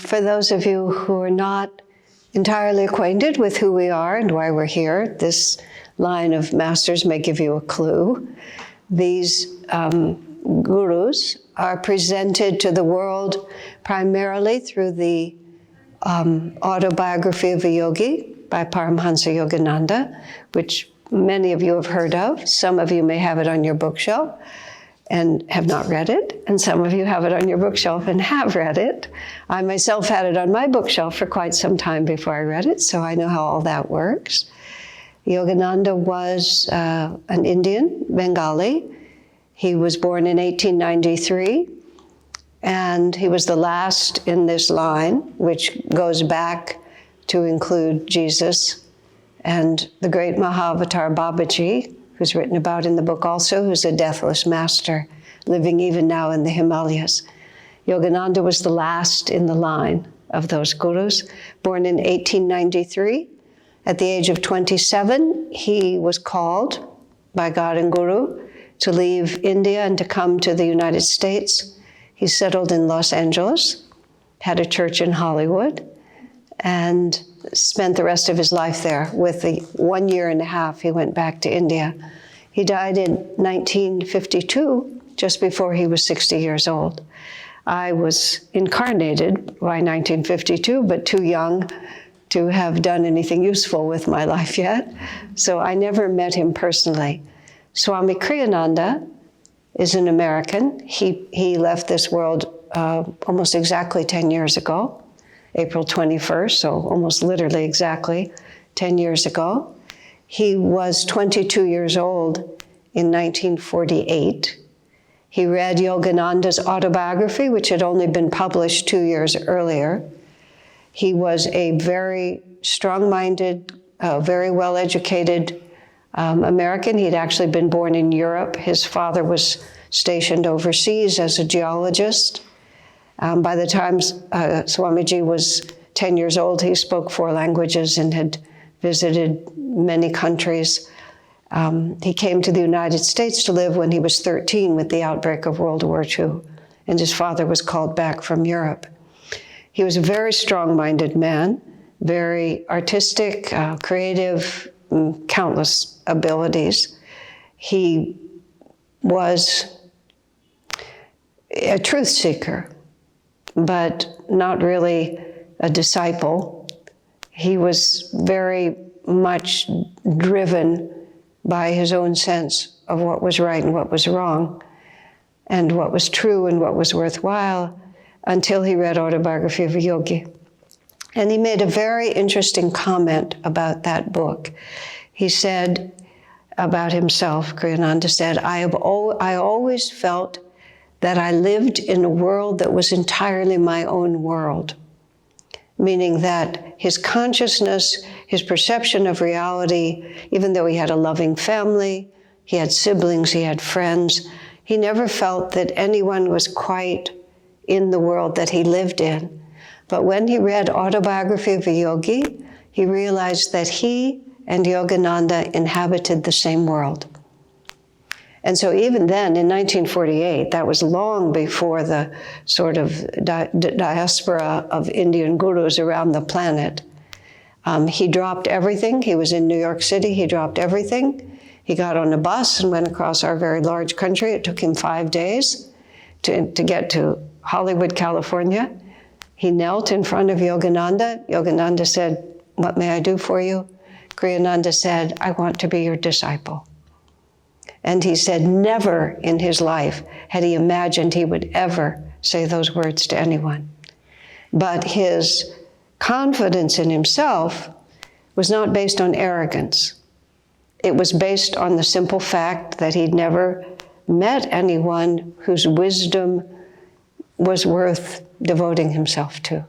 For those of you who are not entirely acquainted with who we are and why we're here, this line of masters may give you a clue. These gurus are presented to the world primarily through the autobiography of a yogi by Paramhansa Yogananda, which many of you have heard of. Some of you may have it on your bookshelf and have not read it, and some of you have it on your bookshelf and have read it. I myself had it on my bookshelf for quite some time before I read it, so I know how all that works. Yogananda was an Indian, Bengali. He was born in 1893, and he was the last in this line, which goes back to include Jesus and the great Mahavatar Babaji, who's written about in the book also, who's a deathless master, living even now in the Himalayas. Yogananda was the last in the line of those gurus, born in 1893. At the age of 27, he was called by God and Guru to leave India and to come to the United States. He settled in Los Angeles, had a church in Hollywood, and spent the rest of his life there. With the 1 year and a half, he went back to India. He died in 1952, just before he was 60 years old. I was incarnated by 1952, but too young to have done anything useful with my life yet. So I never met him personally. Swami Kriyananda is an American. He left this world almost exactly 10 years ago. April 21st, so almost literally exactly 10 years ago. He was 22 years old in 1948. He read Yogananda's autobiography, which had only been published 2 years earlier. He was a very strong-minded, very well-educated American. He'd actually been born in Europe. His father was stationed overseas as a geologist. By the time Swamiji was 10 years old, he spoke 4 languages and had visited many countries. He came to the United States to live when he was 13 with the outbreak of World War II, and his father was called back from Europe. He was a very strong-minded man, very artistic, creative, countless abilities. He was a truth seeker, but not really a disciple. He was very much driven by his own sense of what was right and what was wrong, and what was true and what was worthwhile, until he read Autobiography of a Yogi. And he made a very interesting comment about that book. He said about himself, Kriyananda said, I always felt that I lived in a world that was entirely my own world, meaning that his consciousness, his perception of reality, even though he had a loving family, he had siblings, he had friends, he never felt that anyone was quite in the world that he lived in. But when he read Autobiography of a Yogi, he realized that he and Yogananda inhabited the same world. And so even then, in 1948, that was long before the sort of diaspora of Indian gurus around the planet. He dropped everything. He was in New York City. He dropped everything. He got on a bus and went across our very large country. It took him 5 days to get to Hollywood, California. He knelt in front of Yogananda. Yogananda said, "What may I do for you?" Kriyananda said, "I want to be your disciple." And he said never in his life had he imagined he would ever say those words to anyone. But his confidence in himself was not based on arrogance. It was based on the simple fact that he'd never met anyone whose wisdom was worth devoting himself to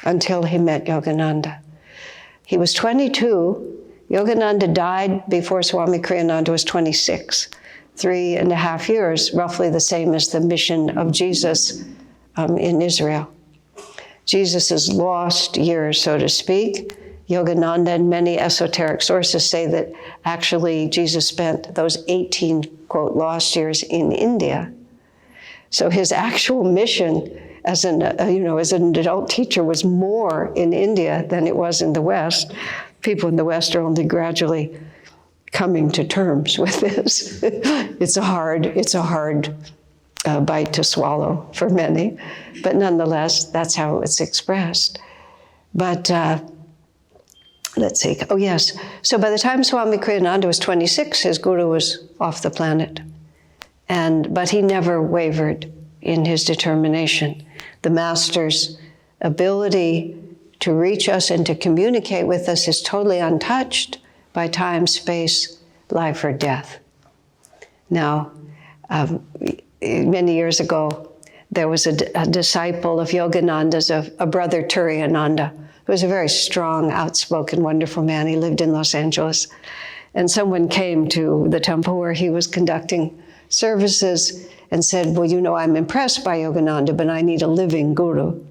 until he met Yogananda. He was 22. Yogananda died before Swami Kriyananda was 26. 3.5 years, roughly the same as the mission of Jesus in Israel. Jesus' lost years, so to speak. Yogananda and many esoteric sources say that actually Jesus spent those 18, quote, lost years in India. So his actual mission as an adult teacher was more in India than it was in the West. People in the West are only gradually coming to terms with this. It's a hard bite to swallow for many, but nonetheless, that's how it's expressed. But let's see. Oh, yes. So by the time Swami Kriyananda was 26, his guru was off the planet. But he never wavered in his determination. The master's ability to reach us and to communicate with us is totally untouched by time, space, life, or death. Now, many years ago, there was a disciple of Yogananda's, a brother Turiyananda, who was a very strong, outspoken, wonderful man. He lived in Los Angeles. And someone came to the temple where he was conducting services and said, well, I'm impressed by Yogananda, but I need a living guru.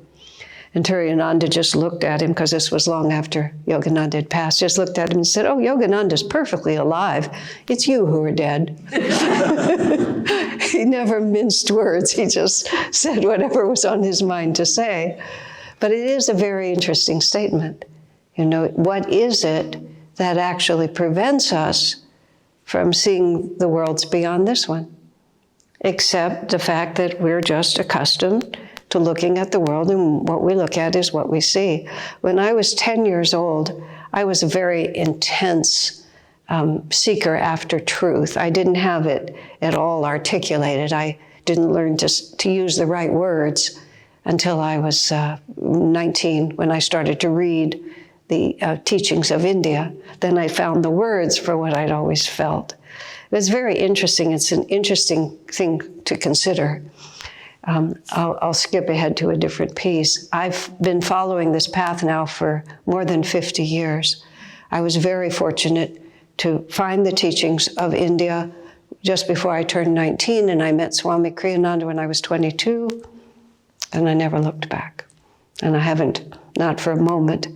And Turiyananda just looked at him, because this was long after Yogananda had passed, just looked at him and said, oh, Yogananda's perfectly alive. It's you who are dead. He never minced words. He just said whatever was on his mind to say. But it is a very interesting statement. What is it that actually prevents us from seeing the worlds beyond this one? Except the fact that we're just accustomed to looking at the world, and what we look at is what we see. When I was 10 years old, I was a very intense seeker after truth. I didn't have it at all articulated. I didn't learn to use the right words until I was 19, when I started to read the teachings of India. Then I found the words for what I'd always felt. It was very interesting. It's an interesting thing to consider. I'll skip ahead to a different piece. I've been following this path now for more than 50 years. I was very fortunate to find the teachings of India just before I turned 19, and I met Swami Kriyananda when I was 22, and I never looked back. And I haven't, not for a moment,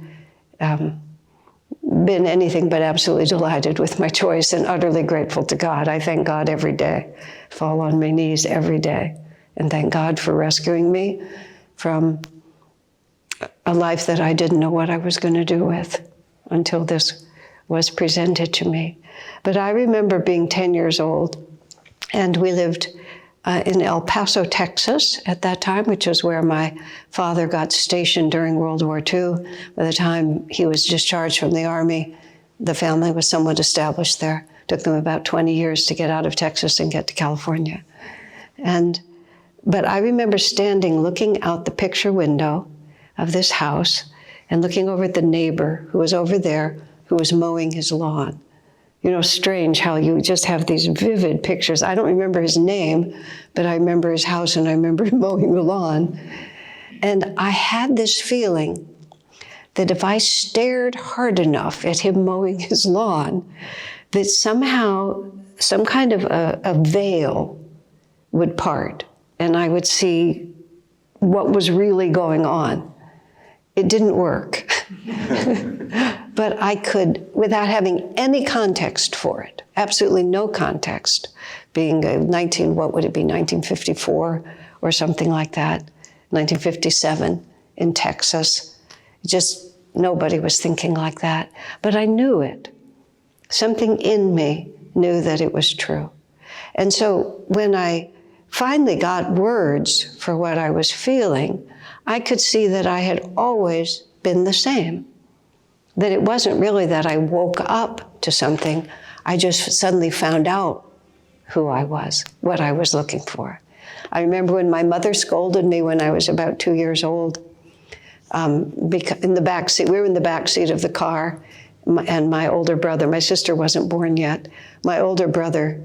been anything but absolutely delighted with my choice and utterly grateful to God. I thank God every day, fall on my knees every day, and thank God for rescuing me from a life that I didn't know what I was going to do with until this was presented to me. But I remember being 10 years old, and we lived in El Paso, Texas at that time, which was where my father got stationed during World War II. By the time he was discharged from the Army, the family was somewhat established there. It took them about 20 years to get out of Texas and get to California. But I remember standing, looking out the picture window of this house and looking over at the neighbor who was over there, who was mowing his lawn. Strange how you just have these vivid pictures. I don't remember his name, but I remember his house and I remember him mowing the lawn. And I had this feeling that if I stared hard enough at him mowing his lawn, that somehow some kind of a veil would part and I would see what was really going on. It didn't work. But I could, without having any context for it, absolutely no context, being 1954 or something like that, 1957 in Texas. Just nobody was thinking like that. But I knew it. Something in me knew that it was true. And so when I finally got words for what I was feeling, I could see that I had always been the same. That it wasn't really that I woke up to something, I just suddenly found out who I was, what I was looking for. I remember when my mother scolded me when I was about 2 years old, in the back seat. We were in the back seat of the car, and my older brother, my sister wasn't born yet, my older brother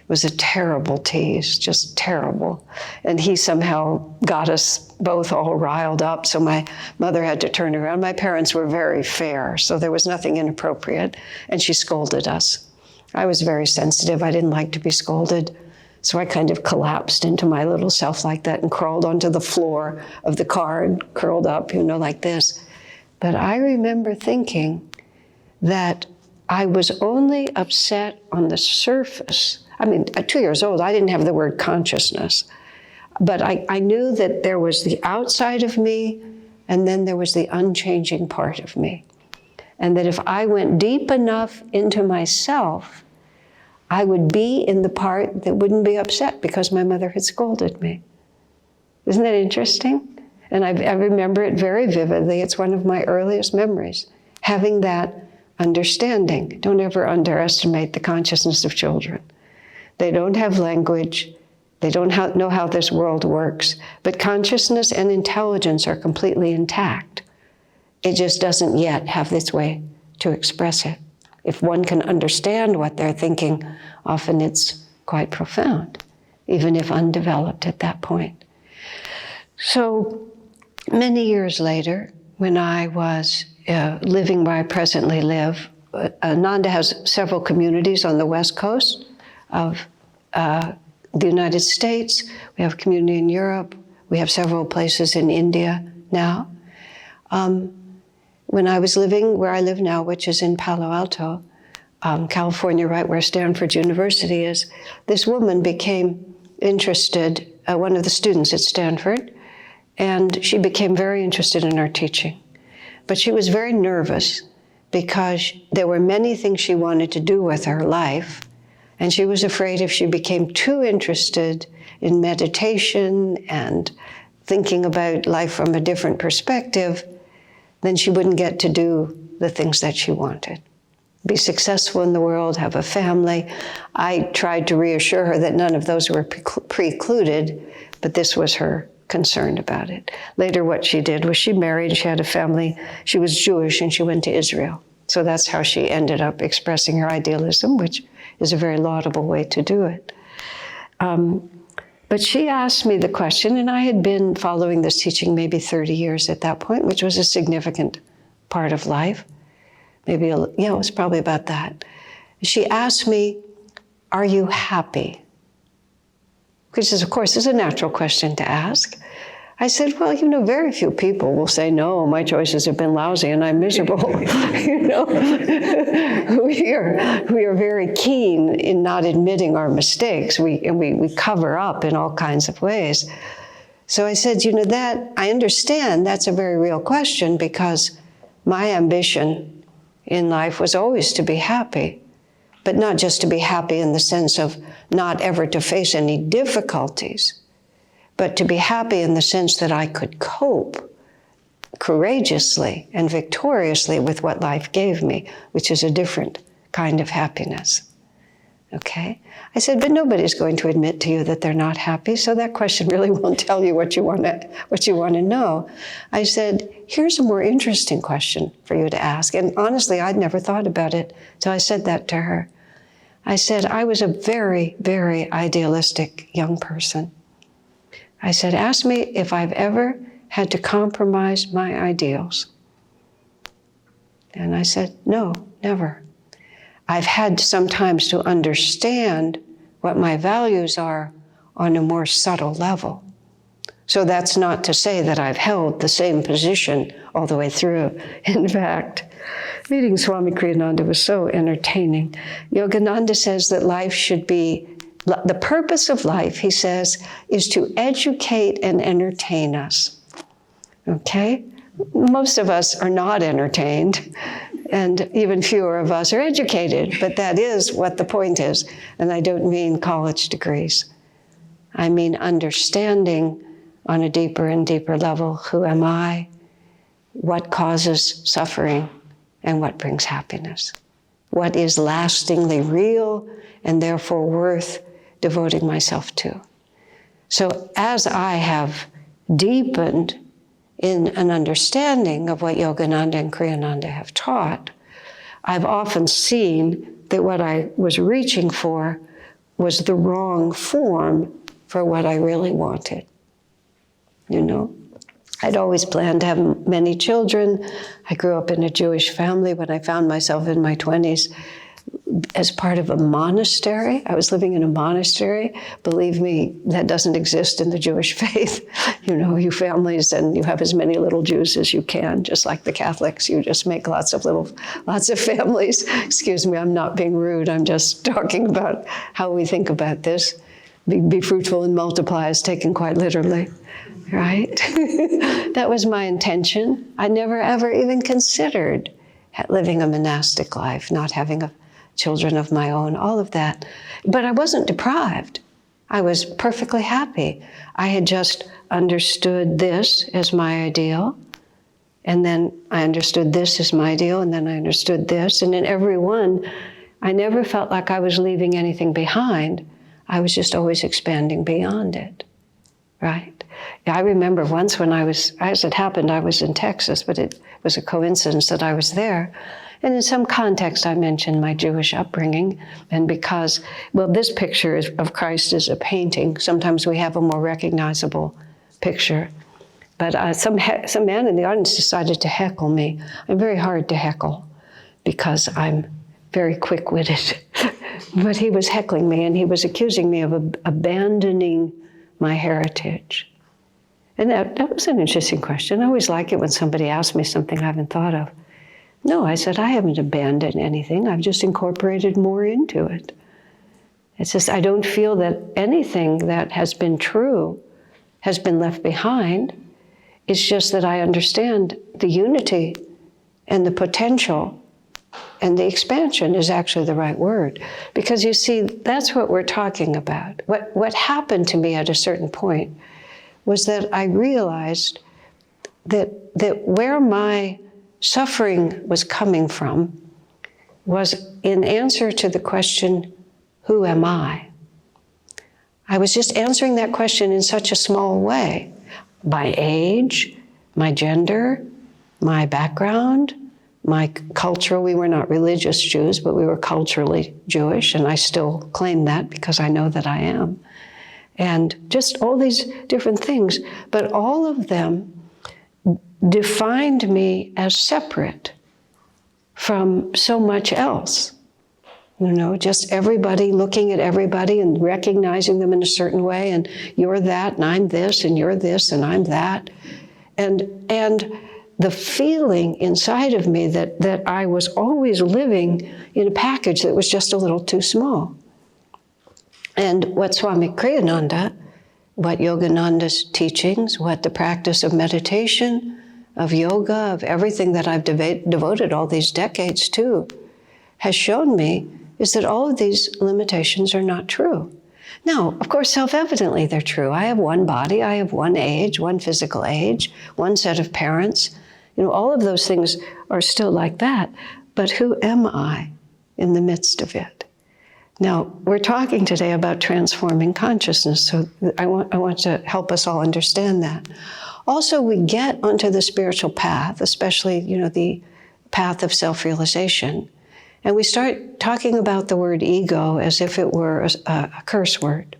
was a terrible tease, just terrible. And he somehow got us both all riled up, so my mother had to turn around. My parents were very fair, so there was nothing inappropriate, and she scolded us. I was very sensitive. I didn't like to be scolded, so I kind of collapsed into my little self like that and crawled onto the floor of the car and curled up, like this. But I remember thinking that I was only upset on the surface. I mean, at 2 years old, I didn't have the word consciousness. But I knew that there was the outside of me, and then there was the unchanging part of me. And that if I went deep enough into myself, I would be in the part that wouldn't be upset because my mother had scolded me. Isn't that interesting? And I remember it very vividly. It's one of my earliest memories, having that understanding. Don't ever underestimate the consciousness of children. They don't have language. They don't know how this world works. But consciousness and intelligence are completely intact. It just doesn't yet have this way to express it. If one can understand what they're thinking, often it's quite profound, even if undeveloped at that point. So many years later, when I was living where I presently live, Nanda has several communities on the West Coast of the United States. We have a community in Europe. We have several places in India now. When I was living where I live now, which is in Palo Alto, California, right where Stanford University is, this woman became interested, one of the students at Stanford, and she became very interested in our teaching. But she was very nervous because there were many things she wanted to do with her life, and she was afraid if she became too interested in meditation and thinking about life from a different perspective, then she wouldn't get to do the things that she wanted. Be successful in the world, have a family. I tried to reassure her that none of those were precluded, but this was her concern about it. Later, what she did was she married, she had a family. She was Jewish, and she went to Israel. So that's how she ended up expressing her idealism, which is a very laudable way to do it. But she asked me the question, and I had been following this teaching maybe 30 years at that point, which was a significant part of life. Maybe, it was probably about that. She asked me, "Are you happy?" Which is, of course, is a natural question to ask. I said, well, very few people will say, no, my choices have been lousy and I'm miserable. We are very keen in not admitting our mistakes. We cover up in all kinds of ways. So I said, that I understand that's a very real question, because my ambition in life was always to be happy, but not just to be happy in the sense of not ever to face any difficulties, but to be happy in the sense that I could cope courageously and victoriously with what life gave me, which is a different kind of happiness. Okay? I said, but nobody's going to admit to you that they're not happy, so that question really won't tell you what you want to know. I said, here's a more interesting question for you to ask. And honestly, I'd never thought about it, so I said that to her. I said, I was a very, very idealistic young person. I said, ask me if I've ever had to compromise my ideals. And I said, no, never. I've had sometimes to understand what my values are on a more subtle level. So that's not to say that I've held the same position all the way through. In fact, meeting Swami Kriyananda was so entertaining. Yogananda says that life should be, the purpose of life, he says, is to educate and entertain us. Okay? Most of us are not entertained, and even fewer of us are educated, but that is what the point is. And I don't mean college degrees. I mean understanding on a deeper and deeper level, who am I, what causes suffering, and what brings happiness. What is lastingly real and therefore worth devoting myself to. So as I have deepened in an understanding of what Yogananda and Kriyananda have taught, I've often seen that what I was reaching for was the wrong form for what I really wanted. I'd always planned to have many children. I grew up in a Jewish family. When I found myself in my 20s as part of a monastery, I was living in a monastery. Believe me, that doesn't exist in the Jewish faith. You families, and you have as many little Jews as you can, just like the Catholics. You just make lots of families. Excuse me, I'm not being rude. I'm just talking about how we think about this. Be fruitful and multiply is taken quite literally, right? That was my intention. I never ever even considered living a monastic life, not having children of my own, all of that. But I wasn't deprived. I was perfectly happy. I had just understood this as my ideal, and then I understood this as my ideal, and then I understood this. And in every one, I never felt like I was leaving anything behind. I was just always expanding beyond it, right? I remember once when as it happened, I was in Texas, but it was a coincidence that I was there. And in some context, I mentioned my Jewish upbringing. And because, well, this picture of Christ is a painting. Sometimes we have a more recognizable picture. But some man in the audience decided to heckle me. I'm very hard to heckle because I'm very quick-witted. But he was heckling me, and he was accusing me of abandoning my heritage. And that was an interesting question. I always like it when somebody asks me something I haven't thought of. No, I said, I haven't abandoned anything. I've just incorporated more into it. It's just, I don't feel that anything that has been true has been left behind. It's just that I understand the unity and the potential, and the expansion is actually the right word. Because you see, that's what we're talking about. What happened to me at a certain point was that I realized that where my suffering was coming from was in answer to the question, who am I? I was just answering that question in such a small way. My age, my gender, my background, my cultural, we were not religious Jews, but we were culturally Jewish, and I still claim that because I know that I am. And just all these different things, but all of them defined me as separate from so much else. You know, just everybody looking at everybody and recognizing them in a certain way, and you're that, and I'm this, and you're this, and I'm that. And the feeling inside of me that I was always living in a package that was just a little too small. And what Swami Kriyananda, what Yogananda's teachings, what the practice of meditation, of yoga, of everything that I've devoted all these decades to, has shown me is that all of these limitations are not true. Now, of course, self-evidently they're true. I have one body, I have one age, one physical age, one set of parents. You know, all of those things are still like that. But who am I in the midst of it? Now, we're talking today about transforming consciousness, so I want to help us all understand that. Also, we get onto the spiritual path, especially, you know, the path of self-realization, and we start talking about the word ego as if it were a curse word,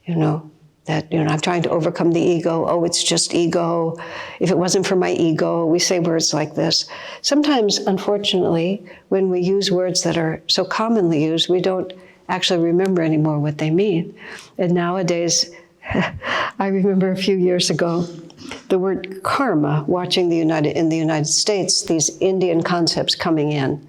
you know, that, you know, I'm trying to overcome the ego. Oh, it's just ego. If it wasn't for my ego, we say words like this. Sometimes, unfortunately, when we use words that are so commonly used, we don't actually remember anymore what they mean. And nowadays, I remember a few years ago, the word karma, watching in the United States, these Indian concepts coming in.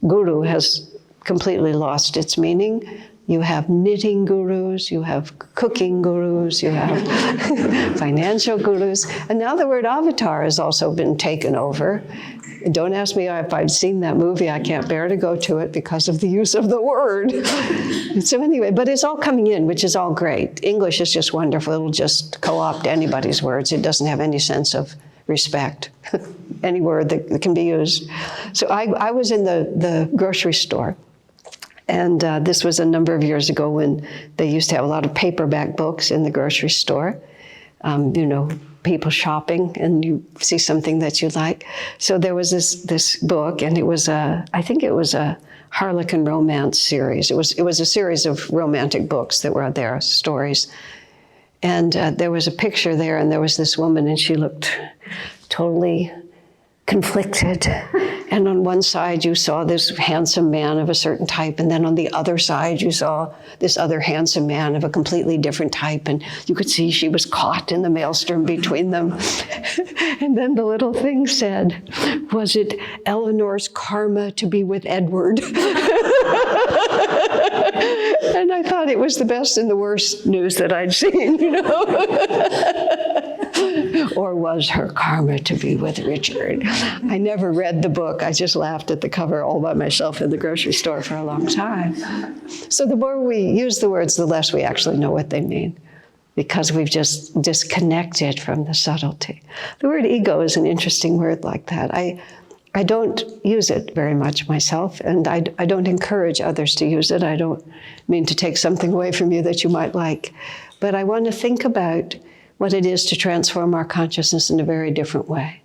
Guru has completely lost its meaning. You have knitting gurus, you have cooking gurus, you have financial gurus, and now the word avatar has also been taken over. Don't ask me if I've seen that movie. I can't bear to go to it because of the use of the word. So anyway, but it's all coming in, which is all great. English is just wonderful. It'll just co-opt anybody's words. It doesn't have any sense of respect, any word that can be used. So I was in the grocery store. And this was a number of years ago when they used to have a lot of paperback books in the grocery store. You know, people shopping, and you see something that you like. So there was this book, and it was I think it was a Harlequin romance series. It was a series of romantic books that were there, stories. And there was a picture there, and there was this woman, and she looked totally conflicted. And on one side, you saw this handsome man of a certain type. And then on the other side, you saw this other handsome man of a completely different type. And you could see she was caught in the maelstrom between them. And then the little thing said, was it Eleanor's karma to be with Edward? And I thought it was the best and the worst news that I'd seen, you know. Or was her karma to be with Richard? I never read the book. I just laughed at the cover all by myself in the grocery store for a long time. So the more we use the words, the less we actually know what they mean, because we've just disconnected from the subtlety. The word ego is an interesting word like that. I don't use it very much myself, and I don't encourage others to use it. I don't mean to take something away from you that you might like, but I want to think about what it is to transform our consciousness in a very different way.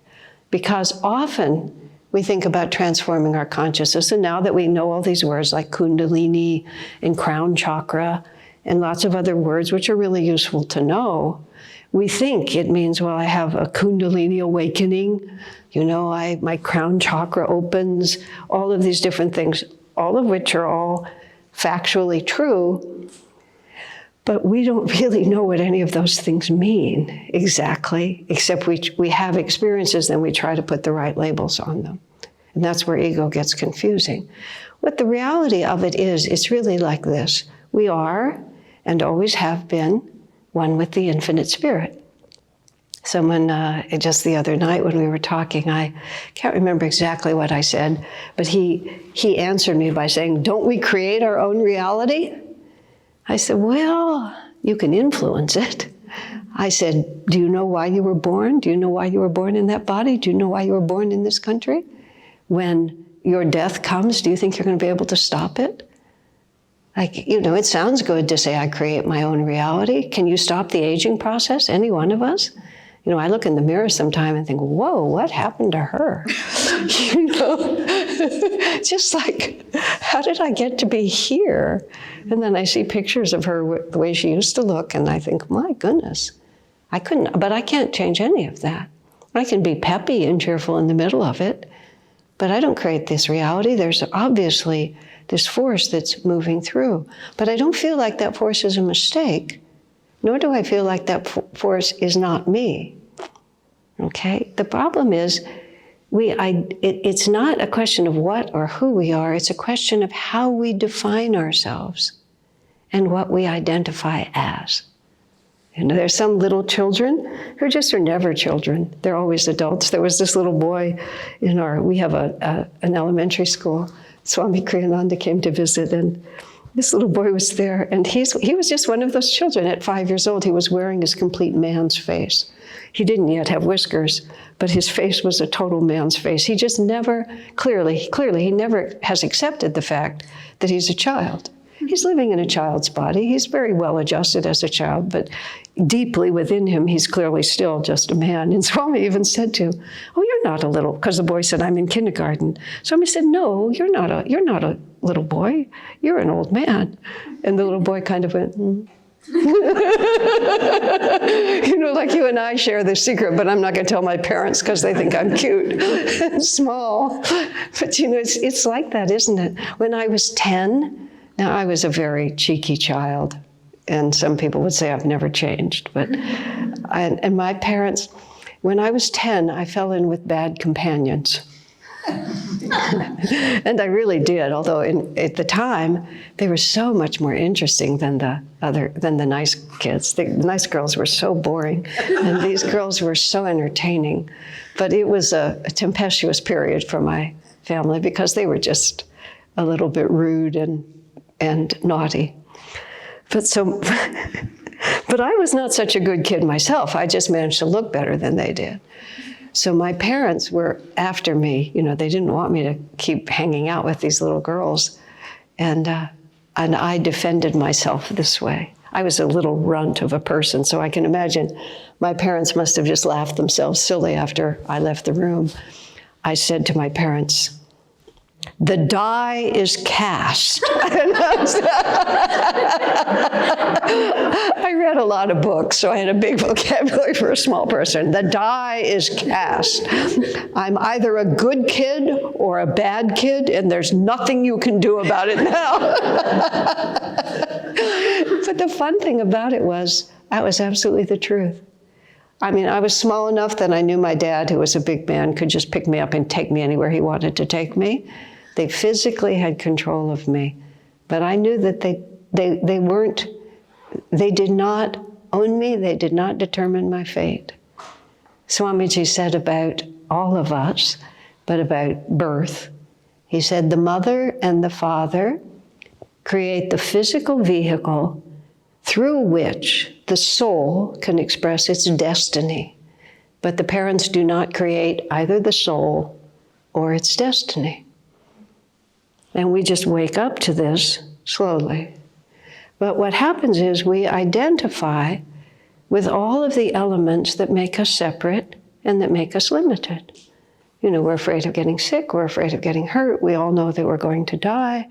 Because often we think about transforming our consciousness, and now that we know all these words like kundalini and crown chakra and lots of other words which are really useful to know, we think it means, well, I have a kundalini awakening, you know, my crown chakra opens, all of these different things, all of which are all factually true, but we don't really know what any of those things mean exactly, except we have experiences, then we try to put the right labels on them. And that's where ego gets confusing. What the reality of it is, it's really like this. We are, and always have been, one with the infinite spirit. Someone, just the other night when we were talking, I can't remember exactly what I said, but he answered me by saying, don't we create our own reality? I said, well, you can influence it. I said, do you know why you were born? Do you know why you were born in that body? Do you know why you were born in this country? When your death comes, do you think you're going to be able to stop it? Like, you know, it sounds good to say I create my own reality. Can you stop the aging process, any one of us? You know, I look in the mirror sometime and think, whoa, what happened to her? You know, just like, how did I get to be here? And then I see pictures of her the way she used to look, and I think, my goodness, but I can't change any of that. I can be peppy and cheerful in the middle of it, but I don't create this reality. There's obviously this force that's moving through, but I don't feel like that force is a mistake, nor do I feel like that force is not me, okay? The problem is, it's not a question of what or who we are, it's a question of how we define ourselves and what we identify as. You know, there's some little children who just are never children. They're always adults. There was this little boy we have an elementary school. Swami Kriyananda came to visit, and this little boy was there, and he was just one of those children. At 5 years old, he was wearing his complete man's face. He didn't yet have whiskers, but his face was a total man's face. He just never, clearly, he never has accepted the fact that he's a child. He's living in a child's body. He's very well adjusted as a child, but deeply within him, he's clearly still just a man. And Swami even said to him, oh, you're not a little, because the boy said, I'm in kindergarten. Swami said, no, you're not a little boy. You're an old man. And the little boy kind of went, You know, like you and I share this secret, but I'm not going to tell my parents because they think I'm cute and small. But you know, it's like that, isn't it? When I was 10, now I was a very cheeky child, and some people would say I've never changed. But and my parents, when I was 10, I fell in with bad companions. And I really did, although at the time, they were so much more interesting than the nice kids. The nice girls were so boring, and these girls were so entertaining. But it was a tempestuous period for my family because they were just a little bit rude and naughty. But I was not such a good kid myself. I just managed to look better than they did. So my parents were after me. You know, they didn't want me to keep hanging out with these little girls. And I defended myself this way. I was a little runt of a person, so I can imagine my parents must have just laughed themselves silly after I left the room. I said to my parents, The die is cast. I read a lot of books, so I had a big vocabulary for a small person. The die is cast. I'm either a good kid or a bad kid, and there's nothing you can do about it now. But the fun thing about it was, that was absolutely the truth. I mean, I was small enough that I knew my dad, who was a big man, could just pick me up and take me anywhere he wanted to take me. They physically had control of me. But I knew that they did not own me, they did not determine my fate. Swamiji said about all of us, but about birth, he said, the mother and the father create the physical vehicle through which the soul can express its destiny. But the parents do not create either the soul or its destiny. And we just wake up to this slowly. But what happens is we identify with all of the elements that make us separate and that make us limited. You know, we're afraid of getting sick, we're afraid of getting hurt, we all know that we're going to die,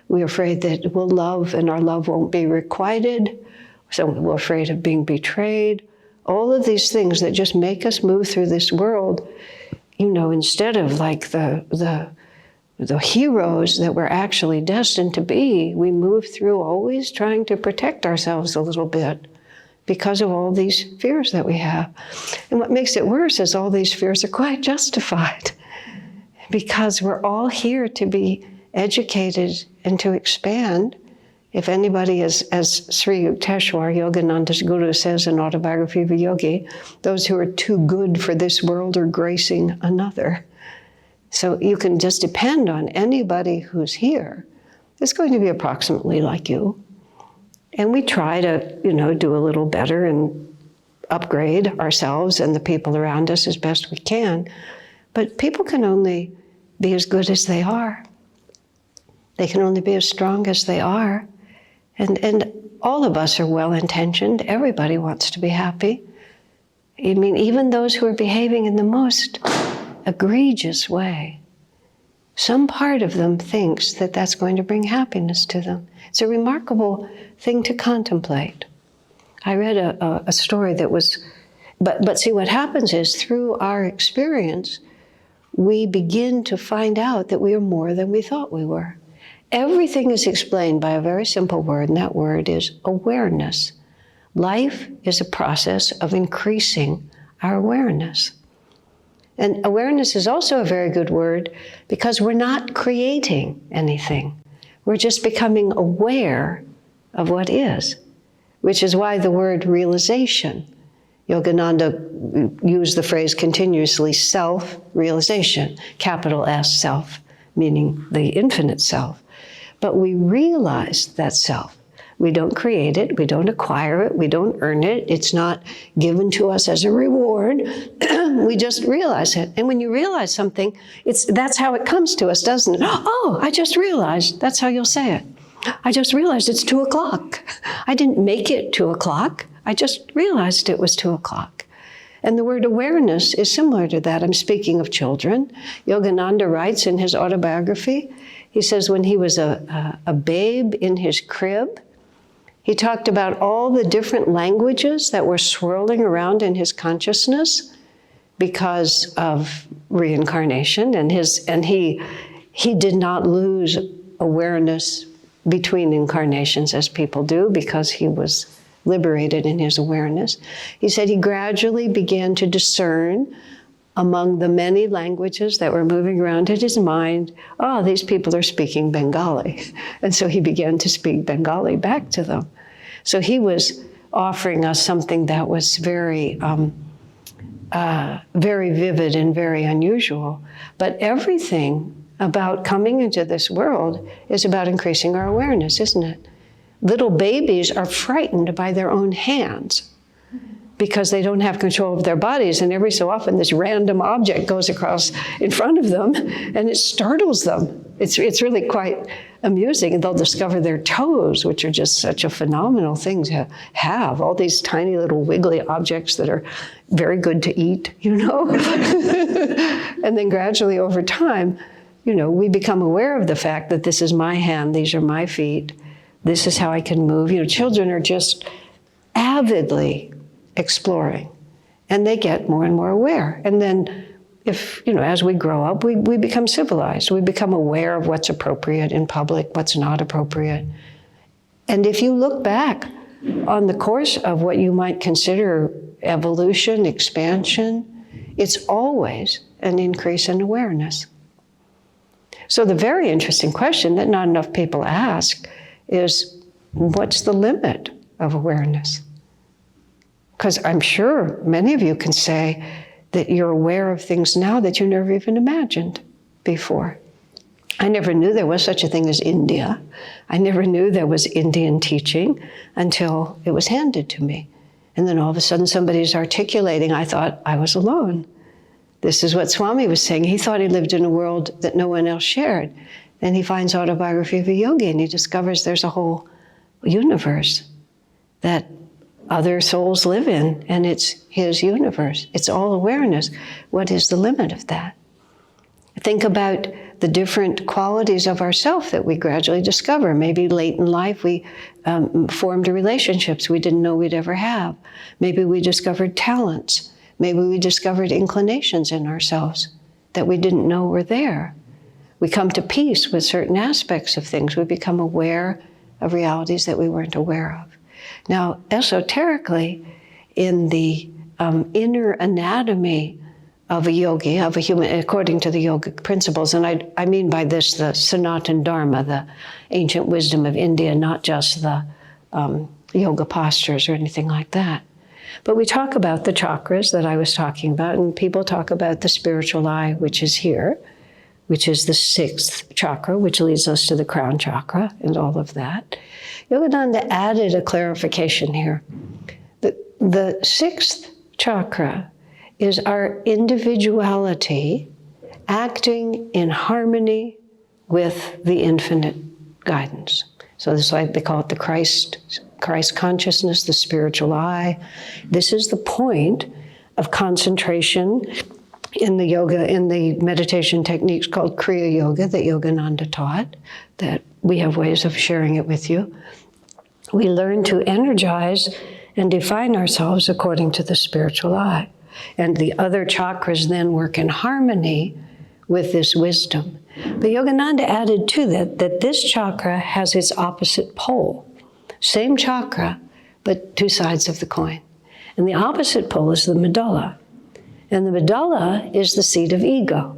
we're afraid that we'll love and our love won't be requited, so we're afraid of being betrayed. All of these things that just make us move through this world, you know, instead of like the heroes that we're actually destined to be, we move through always trying to protect ourselves a little bit because of all these fears that we have. And what makes it worse is all these fears are quite justified because we're all here to be educated and to expand. If anybody is, as Sri Yukteswar, Yogananda's guru, says in Autobiography of a Yogi, those who are too good for this world are gracing another. So you can just depend on anybody who's here. It's going to be approximately like you. And we try to, you know, do a little better and upgrade ourselves and the people around us as best we can. But people can only be as good as they are. They can only be as strong as they are. And all of us are well-intentioned. Everybody wants to be happy. I mean, even those who are behaving in the most egregious way, some part of them thinks that that's going to bring happiness to them. It's a remarkable thing to contemplate. I read a story that was, but see, what happens is through our experience, we begin to find out that we are more than we thought we were. Everything is explained by a very simple word, and that word is awareness. Life is a process of increasing our awareness. And awareness is also a very good word because we're not creating anything. We're just becoming aware of what is, which is why the word realization, Yogananda used the phrase continuously, self-realization, capital S, self, meaning the infinite self. But we realize that self. We don't create it, we don't acquire it, we don't earn it, it's not given to us as a reward, we just realize it. And when you realize something, that's how it comes to us, doesn't it? Oh, I just realized, that's how you'll say it. I just realized it's 2 o'clock. I didn't make it 2 o'clock, I just realized it was 2 o'clock. And the word awareness is similar to that. I'm speaking of children. Yogananda writes in his autobiography, he says when he was a babe in his crib, he talked about all the different languages that were swirling around in his consciousness because of reincarnation, and he did not lose awareness between incarnations as people do because he was liberated in his awareness. He said he gradually began to discern among the many languages that were moving around in his mind, oh, these people are speaking Bengali. And so he began to speak Bengali back to them. So he was offering us something that was very, very vivid and very unusual. But everything about coming into this world is about increasing our awareness, isn't it? Little babies are frightened by their own hands because they don't have control of their bodies, and every so often this random object goes across in front of them and it startles them. It's really quite amusing, and they'll discover their toes, which are just such a phenomenal thing to have, all these tiny little wiggly objects that are very good to eat, you know? And then gradually over time, we become aware of the fact that this is my hand, these are my feet, this is how I can move. Children are just avidly exploring, and they get more and more aware. And then as we grow up, we become civilized. We become aware of what's appropriate in public, what's not appropriate. And if you look back on the course of what you might consider evolution, expansion, it's always an increase in awareness. So the very interesting question that not enough people ask is, what's the limit of awareness? Because I'm sure many of you can say that you're aware of things now that you never even imagined before. I never knew there was such a thing as India. I never knew there was Indian teaching until it was handed to me. And then all of a sudden somebody's articulating, I thought I was alone. This is what Swami was saying. He thought he lived in a world that no one else shared. Then he finds Autobiography of a Yogi, and he discovers there's a whole universe that other souls live in, and it's his universe. It's all awareness. What is the limit of that? Think about the different qualities of ourself that we gradually discover. Maybe late in life we formed relationships we didn't know we'd ever have. Maybe we discovered talents. Maybe we discovered inclinations in ourselves that we didn't know were there. We come to peace with certain aspects of things. We become aware of realities that we weren't aware of. Now, esoterically, in the inner anatomy of a yogi, of a human, according to the yogic principles, and I mean by this the Sanatana Dharma, the ancient wisdom of India, not just the yoga postures or anything like that. But we talk about the chakras that I was talking about, and people talk about the spiritual eye, which is here, which is the 6th chakra, which leads us to the crown chakra and all of that. Yogananda added a clarification here. The 6th chakra is our individuality acting in harmony with the infinite guidance. So this is why they call it the Christ consciousness, the spiritual eye. This is the point of concentration in the yoga, in the meditation techniques called Kriya Yoga that Yogananda taught, that we have ways of sharing it with you. We learn to energize and define ourselves according to the spiritual eye. And the other chakras then work in harmony with this wisdom. But Yogananda added to that this chakra has its opposite pole. Same chakra, but 2 sides of the coin. And the opposite pole is the medulla. And the medulla is the seat of ego.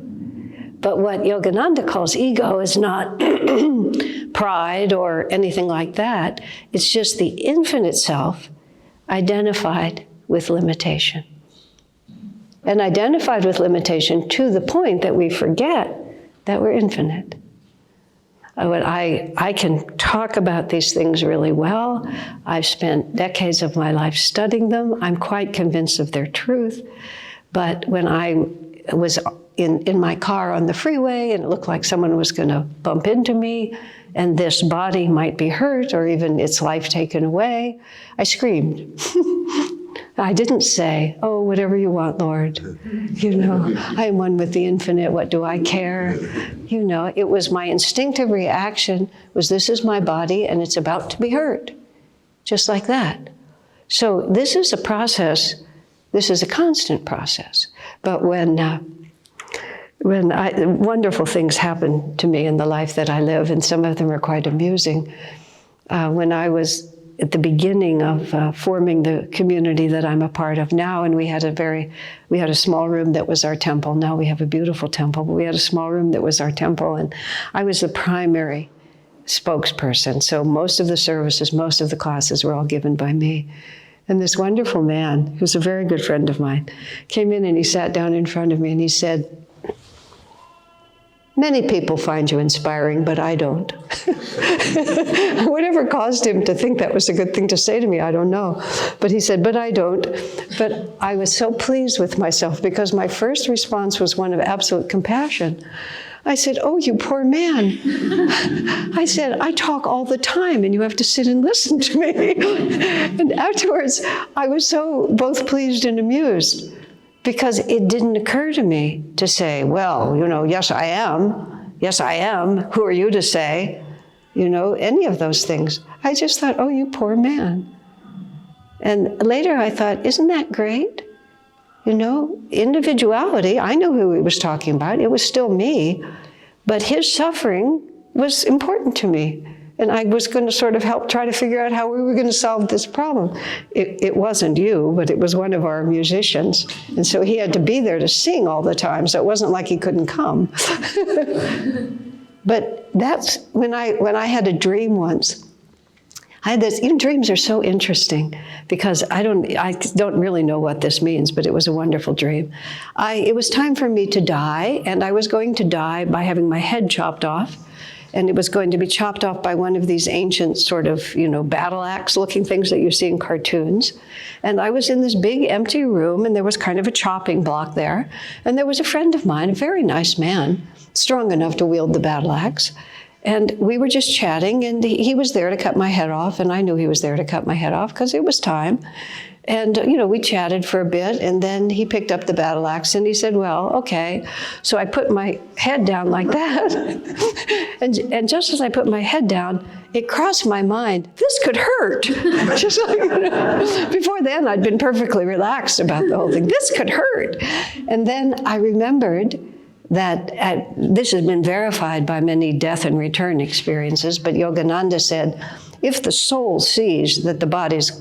But what Yogananda calls ego is not pride or anything like that. It's just the infinite self identified with limitation. And identified with limitation to the point that we forget that we're infinite. I can talk about these things really well. I've spent decades of my life studying them. I'm quite convinced of their truth. But when I was in my car on the freeway and it looked like someone was going to bump into me and this body might be hurt or even its life taken away, I screamed. I didn't say, oh, whatever you want, Lord. I am one with the infinite. What do I care? It was my instinctive reaction was this is my body and it's about to be hurt. Just like that. So this is a process. This is a constant process. But when wonderful things happen to me in the life that I live, and some of them are quite amusing, when I was at the beginning of forming the community that I'm a part of now, and we had a small room that was our temple. Now we have a beautiful temple, but we had a small room that was our temple, and I was the primary spokesperson. So most of the services, most of the classes were all given by me. And this wonderful man, who's a very good friend of mine, came in and he sat down in front of me and he said, many people find you inspiring, but I don't. Whatever caused him to think that was a good thing to say to me, I don't know. But he said, but I don't. But I was so pleased with myself because my first response was one of absolute compassion. I said, oh, you poor man. I said, I talk all the time and you have to sit and listen to me. And afterwards, I was so both pleased and amused because it didn't occur to me to say, well, yes, I am. Yes, I am. Who are you to say? Any of those things. I just thought, oh, you poor man. And later I thought, isn't that great? Individuality, I knew who he was talking about. It was still me. But his suffering was important to me. And I was going to sort of help try to figure out how we were going to solve this problem. It wasn't you, but it was one of our musicians. And so he had to be there to sing all the time. So it wasn't like he couldn't come. But that's when I had a dream once. I had this, dreams are so interesting because I don't really know what this means, but it was a wonderful dream. It was time for me to die, and I was going to die by having my head chopped off. And it was going to be chopped off by one of these ancient sort of, battle axe looking things that you see in cartoons. And I was in this big empty room, and there was kind of a chopping block there. And there was a friend of mine, a very nice man, strong enough to wield the battle axe. And we were just chatting, and he was there to cut my head off, and I knew he was there to cut my head off because it was time. And, we chatted for a bit, and then he picked up the battle axe, and he said, well, okay. So I put my head down like that. and just as I put my head down, it crossed my mind, this could hurt. Just like, before then, I'd been perfectly relaxed about the whole thing. This could hurt. And then I remembered that this has been verified by many death and return experiences, but Yogananda said, if the soul sees that the body's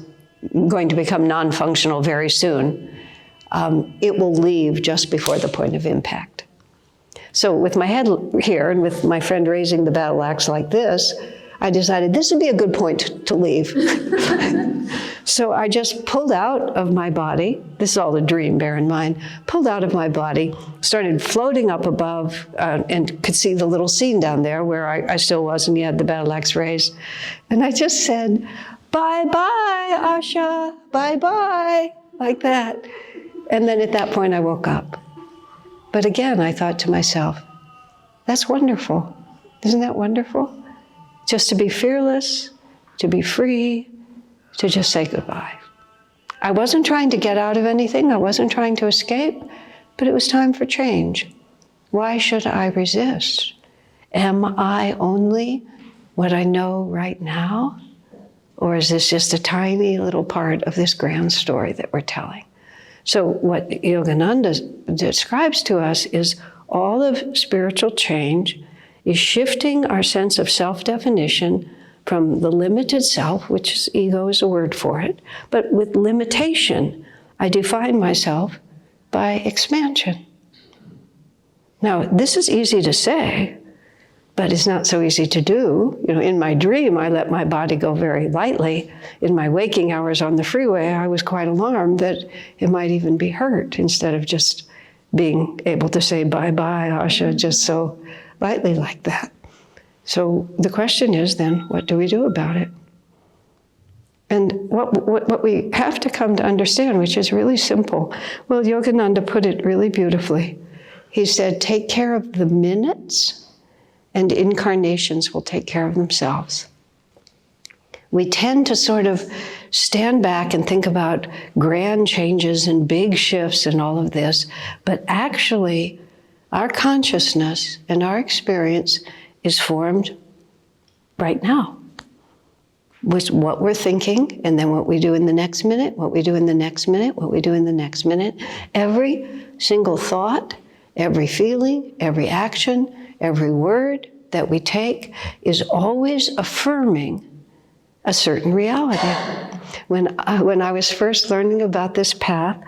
going to become non-functional very soon, it will leave just before the point of impact. So with my head here and with my friend raising the battle axe like this, I decided this would be a good point to leave. So I just pulled out of my body, this is all a dream, bear in mind, pulled out of my body, started floating up above, and could see the little scene down there where I still was, and he had the battle axe raised. And I just said, bye-bye, Asha, bye-bye, like that. And then at that point I woke up. But again, I thought to myself, that's wonderful. Isn't that wonderful? Just to be fearless, to be free, to just say goodbye. I wasn't trying to get out of anything. I wasn't trying to escape, but it was time for change. Why should I resist? Am I only what I know right now? Or is this just a tiny little part of this grand story that we're telling? So what Yogananda describes to us is all of spiritual change is shifting our sense of self-definition from the limited self, which is ego is a word for it, but with limitation, I define myself by expansion. Now, this is easy to say, but it's not so easy to do. In my dream, I let my body go very lightly. In my waking hours on the freeway, I was quite alarmed that it might even be hurt instead of just being able to say bye-bye, Asha, just so lightly like that. So the question is then, what do we do about it? And what we have to come to understand, which is really simple, well, Yogananda put it really beautifully. He said, take care of the minutes, and incarnations will take care of themselves. We tend to sort of stand back and think about grand changes and big shifts and all of this, but actually, our consciousness and our experience is formed right now. With what we're thinking, and then what we do in the next minute, what we do in the next minute, what we do in the next minute. Every single thought, every feeling, every action, every word that we take is always affirming a certain reality. When I was first learning about this path,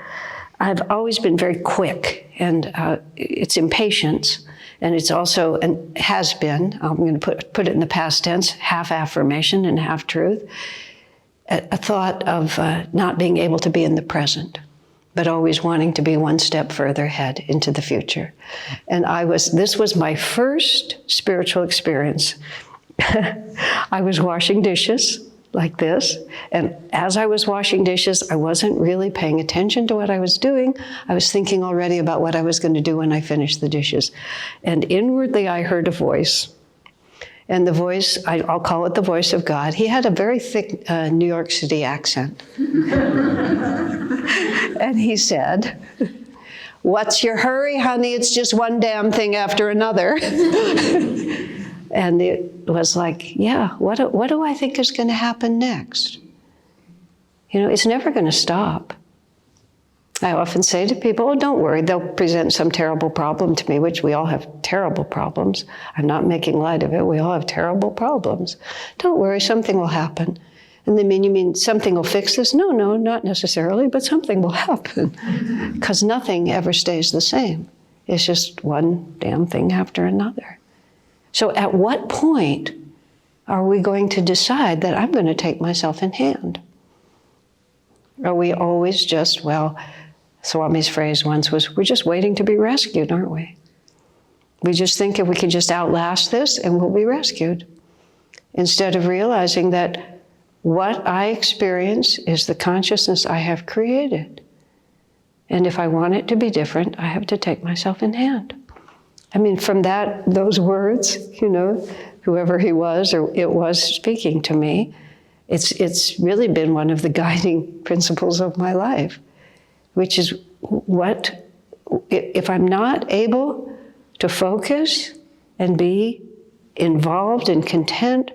I've always been very quick, and it's impatience, and it's also, and has been, I'm going to put it in the past tense, half affirmation and half truth, a thought of not being able to be in the present, but always wanting to be one step further ahead into the future. And this was my first spiritual experience. I was washing dishes like this, and as I was washing dishes, I wasn't really paying attention to what I was doing. I was thinking already about what I was going to do when I finished the dishes. And inwardly, I heard a voice. And the voice, I'll call it the voice of God. He had a very thick New York City accent. And he said, What's your hurry, honey? It's just one damn thing after another. And it was like, yeah, what do I think is going to happen next? You know, it's never going to stop. I often say to people, oh, don't worry, they'll present some terrible problem to me, which we all have terrible problems. I'm not making light of it. We all have terrible problems. Don't worry, something will happen. And they mean, you mean something will fix this? No, not necessarily, but something will happen. Because nothing ever stays the same. It's just one damn thing after another. So at what point are we going to decide that I'm going to take myself in hand? Are we always just, well, Swami's phrase once was, we're just waiting to be rescued, aren't we? We just think if we can just outlast this and we'll be rescued. Instead of realizing that what I experience is the consciousness I have created. And if I want it to be different, I have to take myself in hand. I mean, from those words, you know, whoever he was or it was speaking to me, it's really been one of the guiding principles of my life, which is if I'm not able to focus and be involved and content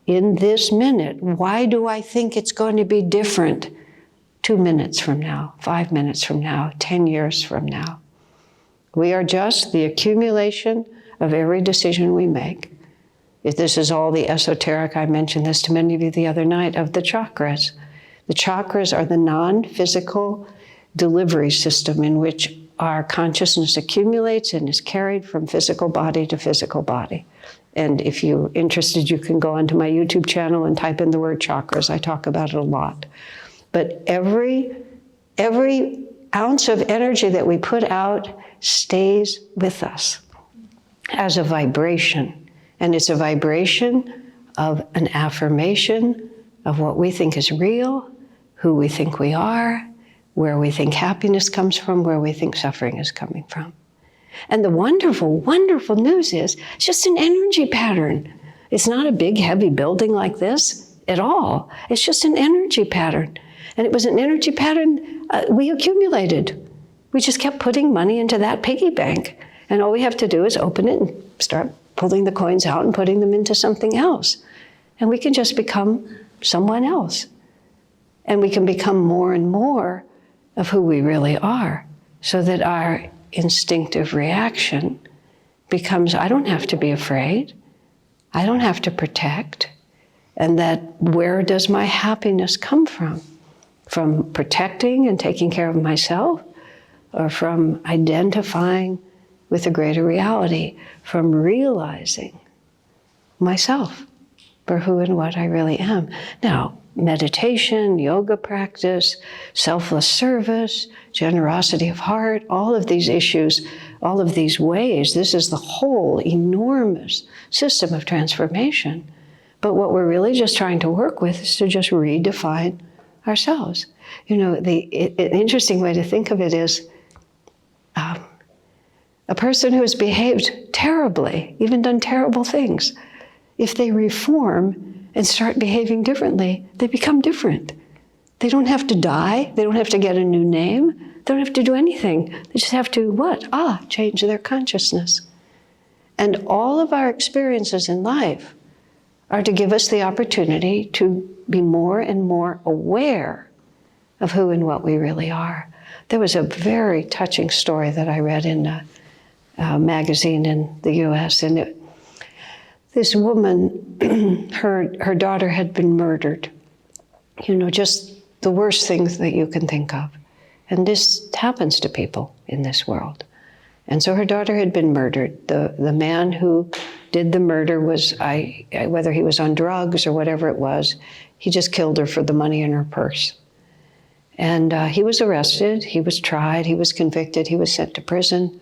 in this minute, why do I think it's going to be different 2 minutes from now, 5 minutes from now, 10 years from now? We are just the accumulation of every decision we make. If this is all the esoteric, I mentioned this to many of you the other night, of the chakras. The chakras are the non-physical delivery system in which our consciousness accumulates and is carried from physical body to physical body. And if you're interested, you can go onto my YouTube channel and type in the word chakras. I talk about it a lot. But every ounce of energy that we put out stays with us as a vibration. And it's a vibration of an affirmation of what we think is real, who we think we are, where we think happiness comes from, where we think suffering is coming from. And the wonderful, wonderful news is it's just an energy pattern. It's not a big, heavy building like this at all. It's just an energy pattern. And it was an energy pattern we accumulated. We just kept putting money into that piggy bank. And all we have to do is open it and start pulling the coins out and putting them into something else. And we can just become someone else. And we can become more and more of who we really are, so that our instinctive reaction becomes, I don't have to be afraid. I don't have to protect. And that where does my happiness come from? From protecting and taking care of myself, or from identifying with a greater reality, from realizing myself for who and what I really am. Now, meditation, yoga practice, selfless service, generosity of heart, all of these issues, all of these ways, this is the whole enormous system of transformation. But what we're really just trying to work with is to just redefine ourselves. You know, an interesting way to think of it is a person who has behaved terribly, even done terrible things, if they reform and start behaving differently, they become different. They don't have to die. They don't have to get a new name. They don't have to do anything. They just have to, what? Change their consciousness. And all of our experiences in life are to give us the opportunity to be more and more aware of who and what we really are. There was a very touching story that I read in a magazine in the US, and this woman, her daughter had been murdered. You know, just the worst things that you can think of. And this happens to people in this world. And so her daughter had been murdered. The man who did the murder was, whether he was on drugs or whatever it was, he just killed her for the money in her purse. And he was arrested, he was tried, he was convicted, he was sent to prison.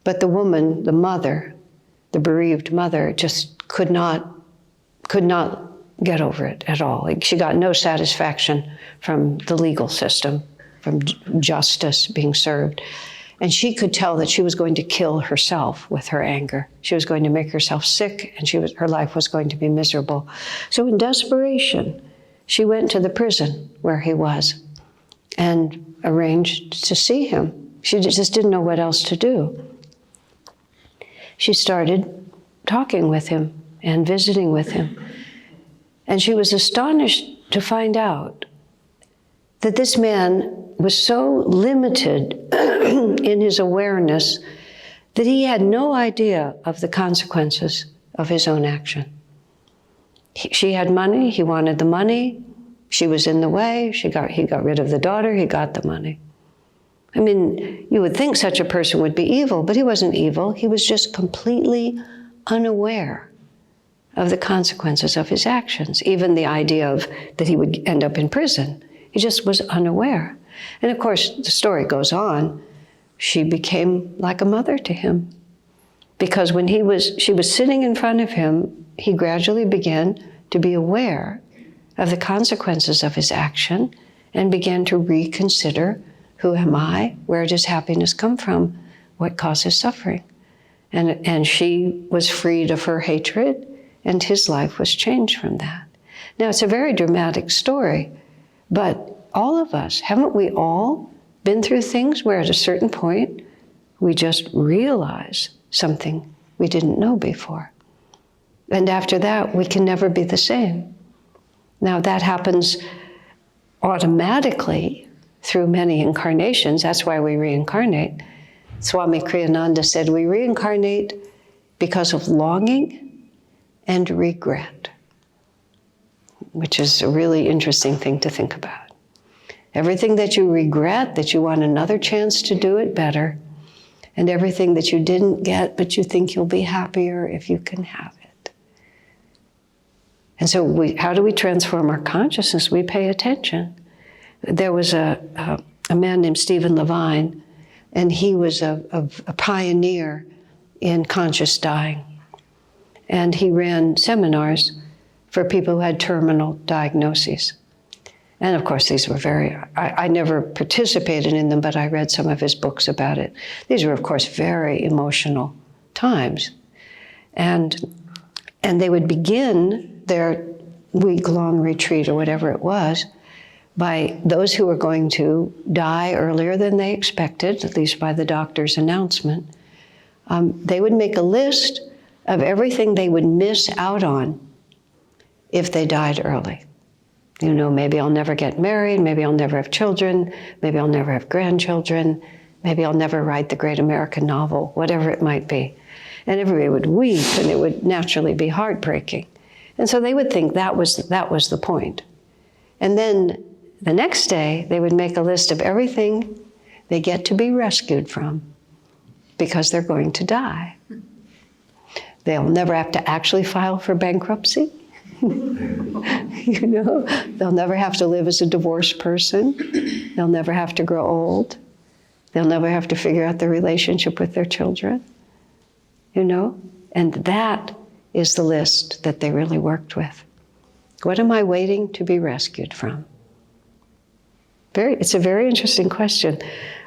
But the woman, the mother, the bereaved mother, just could not get over it at all. Like, she got no satisfaction from the legal system, from justice being served. And she could tell that she was going to kill herself with her anger. She was going to make herself sick, and her life was going to be miserable. So in desperation, she went to the prison where he was and arranged to see him. She just didn't know what else to do. She started talking with him and visiting with him. And she was astonished to find out that this man was so limited in his awareness that he had no idea of the consequences of his own action. She had money, he wanted the money, she was in the way, he got rid of the daughter, he got the money. I mean, you would think such a person would be evil, but he wasn't evil. He was just completely unaware of the consequences of his actions, even the idea of that he would end up in prison. He just was unaware. And of course, the story goes on. She became like a mother to him, because when she was sitting in front of him, he gradually began to be aware of the consequences of his action and began to reconsider, who am I? Where does happiness come from? What causes suffering? And she was freed of her hatred, and his life was changed from that. Now, it's a very dramatic story, but all of us, haven't we all been through things where at a certain point we just realize something we didn't know before? And after that, we can never be the same. Now, that happens automatically through many incarnations. That's why we reincarnate. Swami Kriyananda said we reincarnate because of longing and regret, which is a really interesting thing to think about. Everything that you regret, that you want another chance to do it better, and everything that you didn't get, but you think you'll be happier if you can have it. And so how do we transform our consciousness? We pay attention. There was a man named Stephen Levine, and he was a pioneer in conscious dying. And he ran seminars for people who had terminal diagnoses. And of course, these were I never participated in them, but I read some of his books about it. These were, of course, very emotional times. And they would begin their week-long retreat, or whatever it was, by those who were going to die earlier than they expected, at least by the doctor's announcement. They would make a list of everything they would miss out on if they died early. You know, maybe I'll never get married, maybe I'll never have children, maybe I'll never have grandchildren, maybe I'll never write the great American novel, whatever it might be. And everybody would weep, and it would naturally be heartbreaking. And so they would think that was the point. And then the next day, they would make a list of everything they get to be rescued from, because they're going to die. They'll never have to actually file for bankruptcy. You know, they'll never have to live as a divorced person. They'll never have to grow old. They'll never have to figure out their relationship with their children. You know, and that is the list that they really worked with. What am I waiting to be rescued from? It's a very interesting question.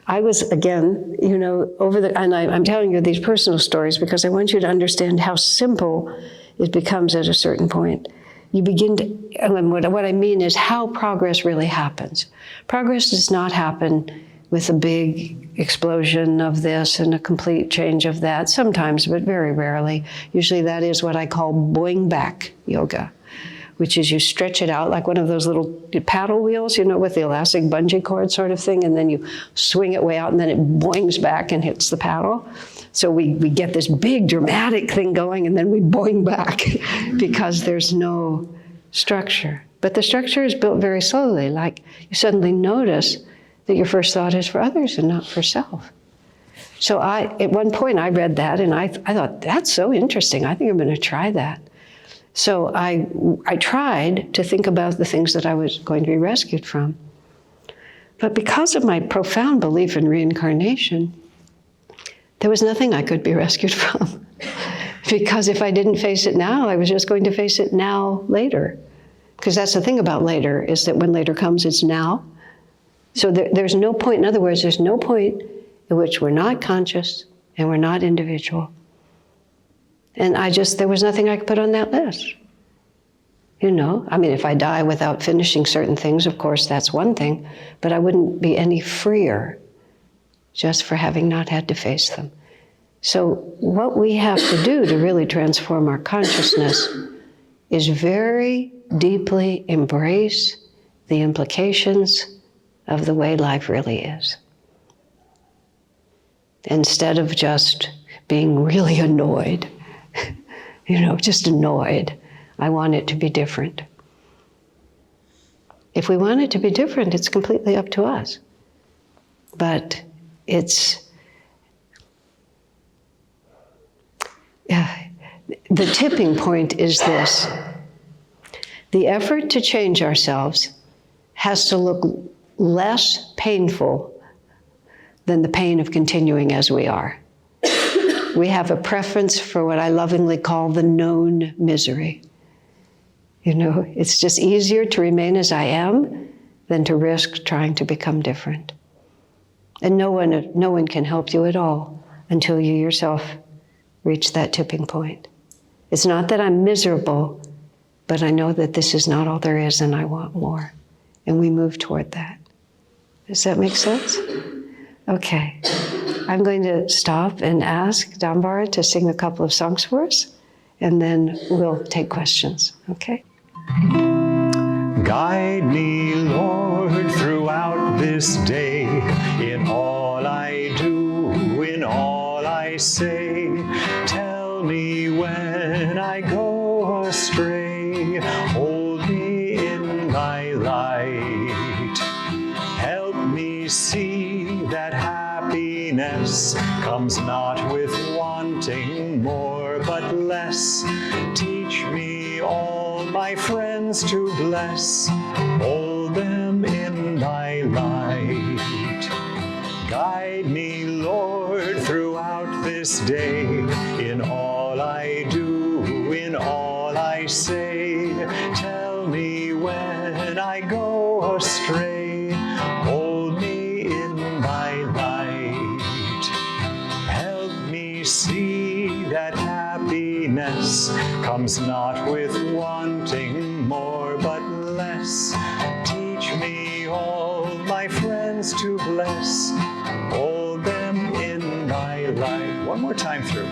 I was, again, you know, and I'm telling you these personal stories because I want you to understand how simple it becomes at a certain point. You begin to, and what I mean is how progress really happens. Progress does not happen with a big explosion of this and a complete change of that, sometimes, but very rarely. Usually that is what I call boing back yoga, which is you stretch it out like one of those little paddle wheels, you know, with the elastic bungee cord sort of thing, and then you swing it way out, and then it boings back and hits the paddle. So we get this big dramatic thing going, and then we boing back because there's no structure. But the structure is built very slowly, like you suddenly notice that your first thought is for others and not for self. So at one point I read that, and I thought, that's so interesting. I think I'm going to try that. So I tried to think about the things that I was going to be rescued from. But because of my profound belief in reincarnation, there was nothing I could be rescued from. Because if I didn't face it now, I was just going to face it now later. Because that's the thing about later, is that when later comes, it's now. So there's no point, in other words, there's no point in which we're not conscious and we're not individual. And there was nothing I could put on that list. You know, I mean, if I die without finishing certain things, of course, that's one thing, but I wouldn't be any freer just for having not had to face them. So what we have to do to really transform our consciousness is very deeply embrace the implications of the way life really is. Instead of just being really annoyed, just annoyed, I want it to be different. If we want it to be different, it's completely up to us. But the tipping point is this. The effort to change ourselves has to look less painful than the pain of continuing as we are. We have a preference for what I lovingly call the known misery. It's just easier to remain as I am than to risk trying to become different. And no one can help you at all until you yourself reach that tipping point. It's not that I'm miserable, but I know that this is not all there is and I want more. And we move toward that. Does that make sense? Okay. I'm going to stop and ask Dambara to sing a couple of songs for us, and then we'll take questions, okay? Guide me, Lord, throughout this day, in all I do, in all I say. Tell me when I go astray, hold me in thy light. Help me see that happiness comes not with wanting more but less. Teach me all my friends to bless, hold them in thy light. Guide me, Lord, throughout this day, in all I do, in all I say. Tell me when I go astray, hold me in thy light. Help me see that happiness comes not with wanting more but less. Teach me all my friends to bless, hold them in thy light. One more time through.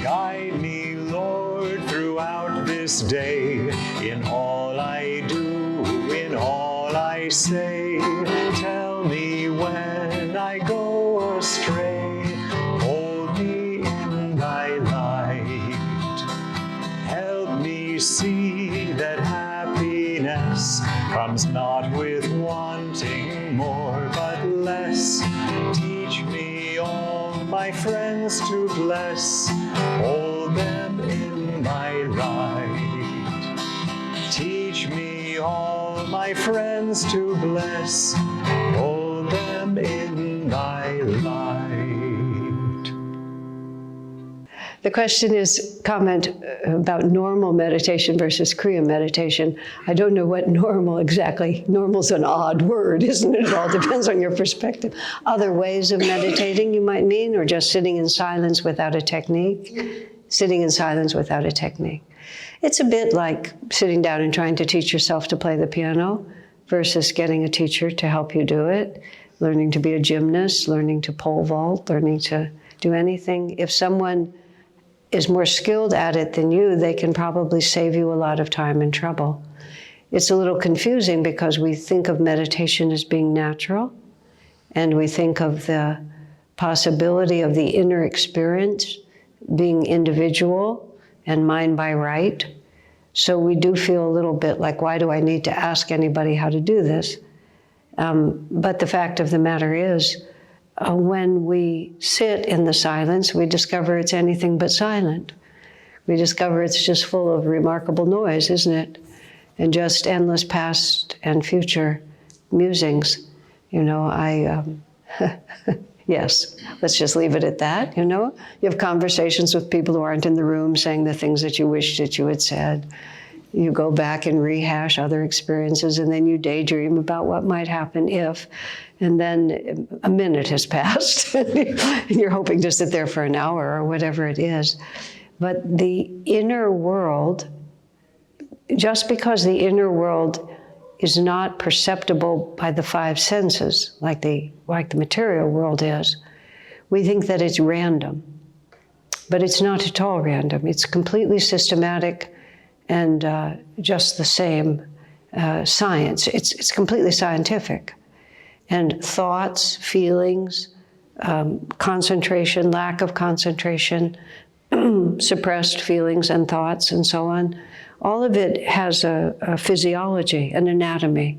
Guide me, Lord, throughout this day, in all I do, in all I say. Tell me when I go astray, hold me in thy light. Help me see that happiness comes not with wanting more but less. Teach me all my friends to bless, hold them in thy light. Teach me all my friends to bless, hold them in thy light. The question is comment about normal meditation versus Kriya meditation. I don't know what normal exactly. Normal's an odd word, isn't it? It all depends on your perspective. Other ways of meditating, you might mean, or just sitting in silence without a technique? Sitting in silence without a technique. It's a bit like sitting down and trying to teach yourself to play the piano versus getting a teacher to help you do it, learning to be a gymnast, learning to pole vault, learning to do anything. If someone is more skilled at it than you, they can probably save you a lot of time and trouble. It's a little confusing because we think of meditation as being natural, and we think of the possibility of the inner experience being individual and mine by right. So we do feel a little bit like, why do I need to ask anybody how to do this? But the fact of the matter is, when we sit in the silence, we discover it's anything but silent. We discover it's just full of remarkable noise, isn't it? And just endless past and future musings. Yes, let's just leave it at that, You have conversations with people who aren't in the room saying the things that you wish that you had said. You go back and rehash other experiences, and then you daydream about what might happen if, and then a minute has passed, and you're hoping to sit there for an hour or whatever it is. But the inner world, just because the inner world is not perceptible by the five senses like the material world is. We think that it's random, but it's not at all random. It's completely systematic and just the same science. It's completely scientific. And thoughts, feelings, concentration, lack of concentration, suppressed feelings and thoughts and so on, all of it has a physiology, an anatomy.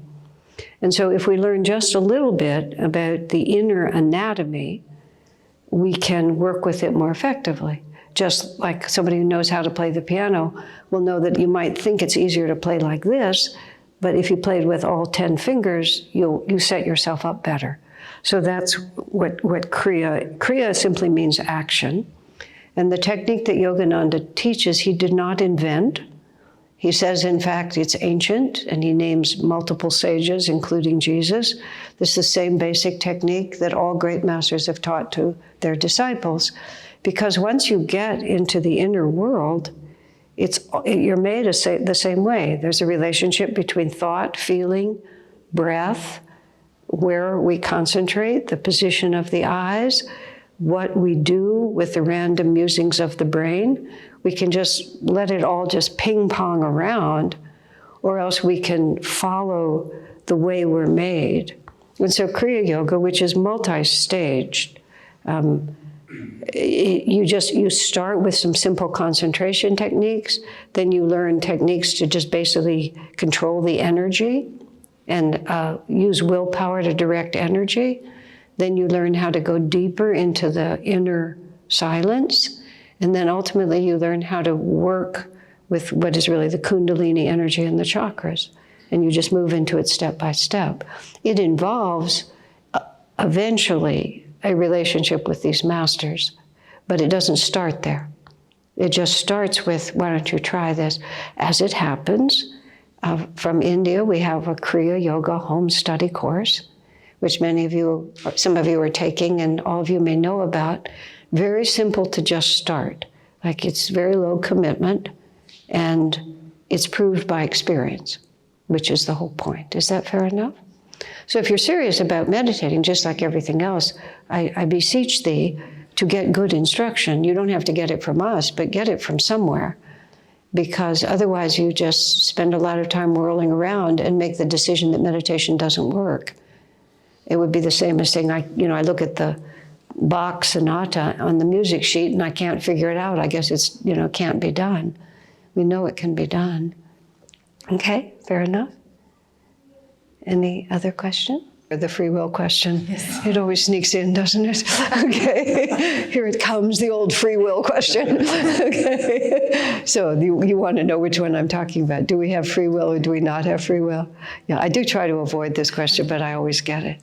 And so if we learn just a little bit about the inner anatomy, we can work with it more effectively. Just like somebody who knows how to play the piano will know that you might think it's easier to play like this, but if you played with all 10 fingers, you set yourself up better. So that's what Kriya simply means action. And the technique that Yogananda teaches, he did not invent. He says, in fact, it's ancient, and he names multiple sages, including Jesus. This is the same basic technique that all great masters have taught to their disciples. Because once you get into the inner world, you're made the same way. There's a relationship between thought, feeling, breath, where we concentrate, the position of the eyes, what we do with the random musings of the brain. We can just let it all just ping pong around, or else we can follow the way we're made. And so Kriya Yoga, which is multi-staged, you start with some simple concentration techniques, then you learn techniques to just basically control the energy and use willpower to direct energy. Then you learn how to go deeper into the inner silence. And then ultimately you learn how to work with what is really the Kundalini energy and the chakras. And you just move into it step by step. It involves eventually a relationship with these masters, but it doesn't start there. It just starts with, why don't you try this? As it happens, from India, we have a Kriya Yoga home study course, which some of you are taking and all of you may know about. Very simple to just start. Like, it's very low commitment and it's proved by experience, which is the whole point. Is that fair enough? So if you're serious about meditating, just like everything else, I beseech thee to get good instruction. You don't have to get it from us, but get it from somewhere, because otherwise you just spend a lot of time whirling around and make the decision that meditation doesn't work. It would be the same as saying, I look at the Bach sonata on the music sheet and I can't figure it out. I guess it's, can't be done. We know it can be done. Okay, fair enough? Any other question? Or the free will question? Yes. It always sneaks in, doesn't it? Okay, here it comes, the old free will question. Okay, so you want to know which one I'm talking about. Do we have free will or do we not have free will? Yeah, I do try to avoid this question, but I always get it.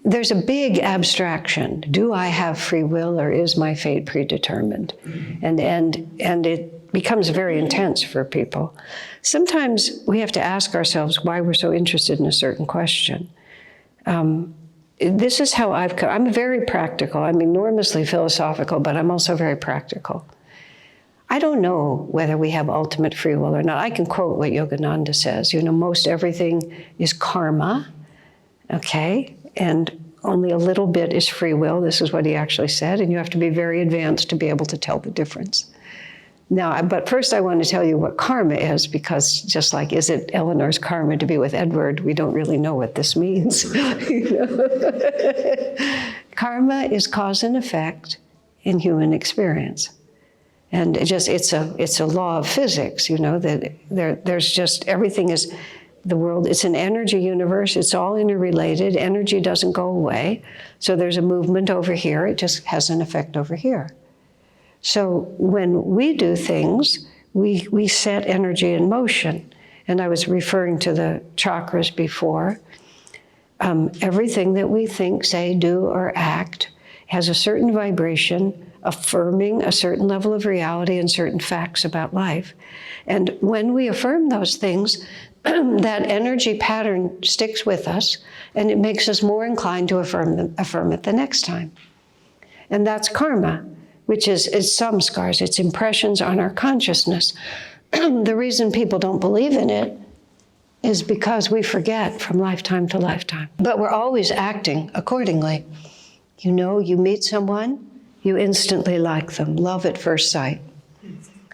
There's a big abstraction. Do I have free will or is my fate predetermined? And it becomes very intense for people. Sometimes we have to ask ourselves why we're so interested in a certain question. This is how I'm very practical. I'm enormously philosophical, but I'm also very practical. I don't know whether we have ultimate free will or not. I can quote what Yogananda says. Most everything is karma, okay? And only a little bit is free will. This is what he actually said, and you have to be very advanced to be able to tell the difference. Now, but first I want to tell you what karma is, because just like, is it Eleanor's karma to be with Edward? We don't really know what this means. Karma is cause and effect in human experience. And it's a law of physics, that there's just, everything is, the world, it's an energy universe, it's all interrelated, energy doesn't go away. So there's a movement over here, it just has an effect over here. So when we do things, we set energy in motion. And I was referring to the chakras before. Everything that we think, say, do, or act has a certain vibration affirming a certain level of reality and certain facts about life. And when we affirm those things, that energy pattern sticks with us, and it makes us more inclined to affirm it the next time. And that's karma, which is samskars, it's impressions on our consciousness. The reason people don't believe in it is because we forget from lifetime to lifetime. But we're always acting accordingly. You know, you meet someone, you instantly like them. Love at first sight.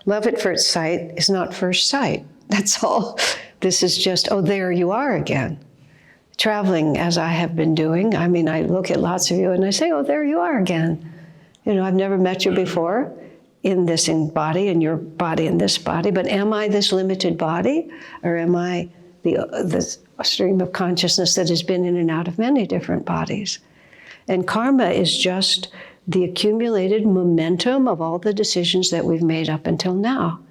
Love at first sight is not first sight. That's all. This is just, oh, there you are again. Traveling, as I have been doing, I mean, I look at lots of you and I say, oh, there you are again. You know, I've never met you before in this body, in your body, in this body, but am I this limited body, or am I the stream of consciousness that has been in and out of many different bodies? And karma is just the accumulated momentum of all the decisions that we've made up until now.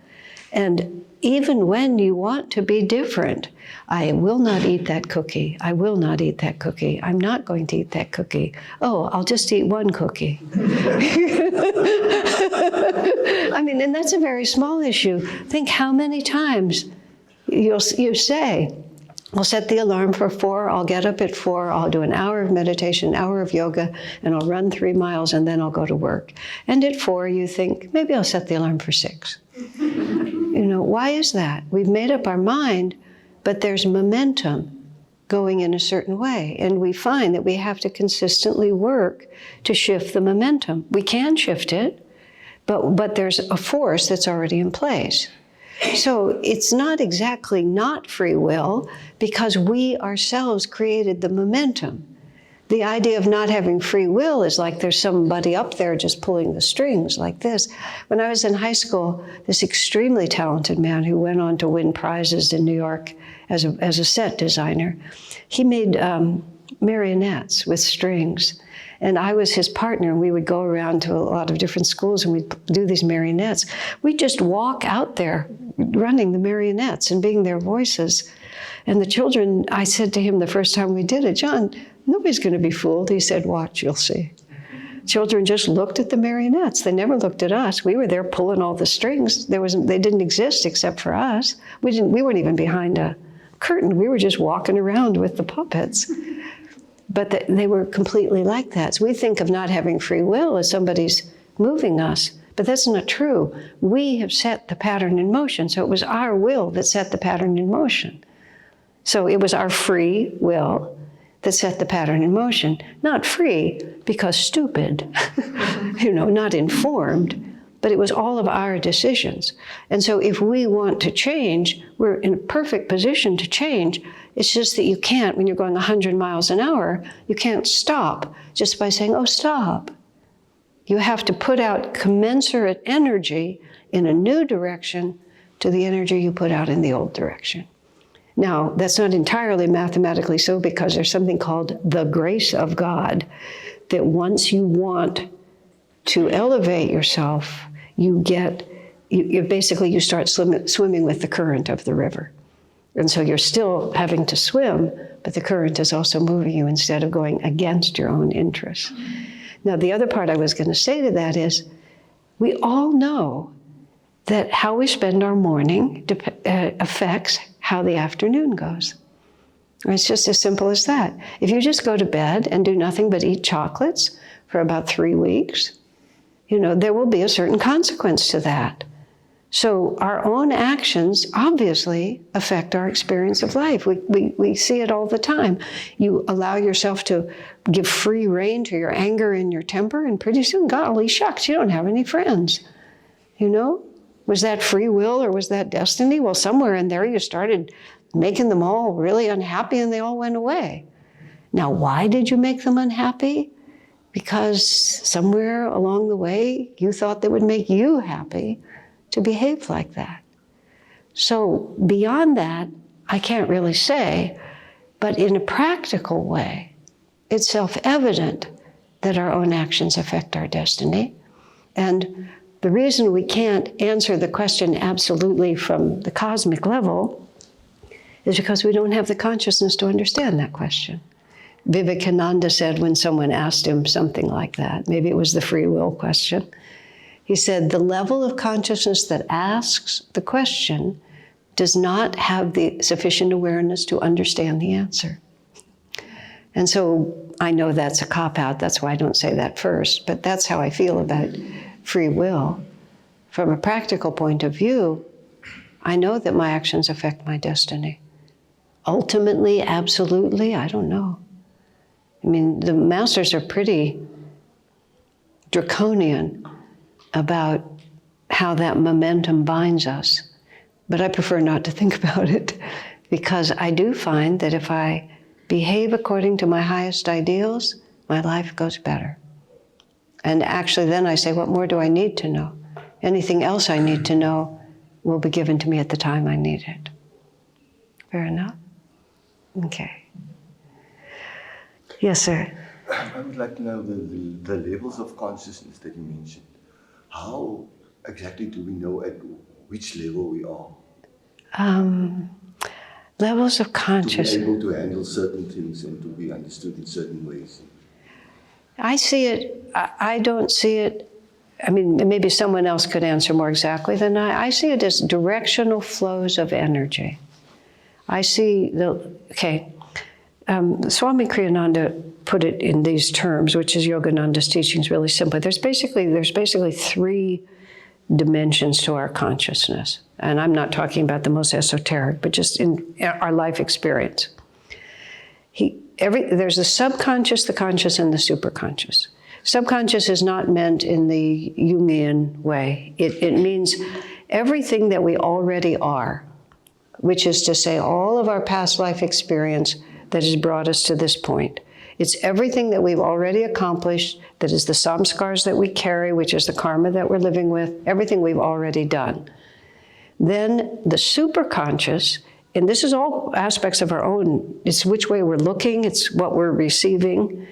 And even when you want to be different, I will not eat that cookie. I will not eat that cookie. I'm not going to eat that cookie. Oh, I'll just eat one cookie. I mean, and that's a very small issue. Think how many times you say, I'll set the alarm for 4, I'll get up at 4, I'll do an hour of meditation, an hour of yoga, and I'll run 3 miles, and then I'll go to work. And at 4, you think, maybe I'll set the alarm for 6. You know, why is that? We've made up our mind, but there's momentum going in a certain way. And we find that we have to consistently work to shift the momentum. We can shift it, but there's a force that's already in place. So it's not exactly not free will, because we ourselves created the momentum. The idea of not having free will is like there's somebody up there just pulling the strings like this. When I was in high school, this extremely talented man who went on to win prizes in New York as a set designer, he made marionettes with strings. And I was his partner, and we would go around to a lot of different schools and we'd do these marionettes. We'd just walk out there running the marionettes and being their voices. And the children, I said to him the first time we did it, John, nobody's going to be fooled. He said, watch, you'll see. Children just looked at the marionettes. They never looked at us. We were there pulling all the strings. They didn't exist except for us. We weren't even behind a curtain. We were just walking around with the puppets. But they were completely like that. So we think of not having free will as somebody's moving us, but that's not true. We have set the pattern in motion. So it was our will that set the pattern in motion. So it was our free will that set the pattern in motion. Not free because stupid, you know, not informed, but it was all of our decisions. And so if we want to change, we're in a perfect position to change. It's just that you can't, when you're going 100 miles an hour, you can't stop just by saying, oh, stop. You have to put out commensurate energy in a new direction to the energy you put out in the old direction. Now, that's not entirely mathematically so, because there's something called the grace of God, that once you want to elevate yourself, you start swimming with the current of the river. And so you're still having to swim, but the current is also moving you instead of going against your own interests. Now, the other part I was going to say to that is, we all know that how we spend our morning affects how the afternoon goes. It's just as simple as that. If you just go to bed and do nothing but eat chocolates for about 3 weeks, you know, there will be a certain consequence to that. So our own actions obviously affect our experience of life. We see it all the time. You allow yourself to give free rein to your anger and your temper, and pretty soon, golly shucks, you don't have any friends. You know? Was that free will or was that destiny? Well, somewhere in there you started making them all really unhappy and they all went away. Now, why did you make them unhappy? Because somewhere along the way you thought that would make you happy to behave like that. So beyond that, I can't really say, but in a practical way, it's self-evident that our own actions affect our destiny. And the reason we can't answer the question absolutely from the cosmic level is because we don't have the consciousness to understand that question. Vivekananda said when someone asked him something like that, maybe it was the free will question, he said, the level of consciousness that asks the question does not have the sufficient awareness to understand the answer. And so I know that's a cop-out, that's why I don't say that first, but that's how I feel about free will. From a practical point of view, I know that my actions affect my destiny. Ultimately, absolutely, I don't know. I mean, the masters are pretty draconian about how that momentum binds us. But I prefer not to think about it, because I do find that if I behave according to my highest ideals, my life goes better. And actually then I say, what more do I need to know? Anything else I need to know will be given to me at the time I need it. Fair enough? Okay. Yes, sir. I would like to know the levels of consciousness that you mentioned. How exactly do we know at which level we are? Levels of consciousness. To be able to handle certain things and to be understood in certain ways. I see it, I don't see it, I mean, maybe someone else could answer more exactly than I. I see it as directional flows of energy. I see Swami Kriyananda put it in these terms, which is Yogananda's teachings really simply. There's basically three dimensions to our consciousness. And I'm not talking about the most esoteric, but just in our life experience. There's the subconscious, the conscious, and the superconscious. Subconscious is not meant in the Jungian way. It means everything that we already are, which is to say all of our past life experience that has brought us to this point. It's everything that we've already accomplished, that is the samskars that we carry, which is the karma that we're living with, everything we've already done. Then the superconscious, and this is all aspects of our own, it's which way we're looking, it's what we're receiving,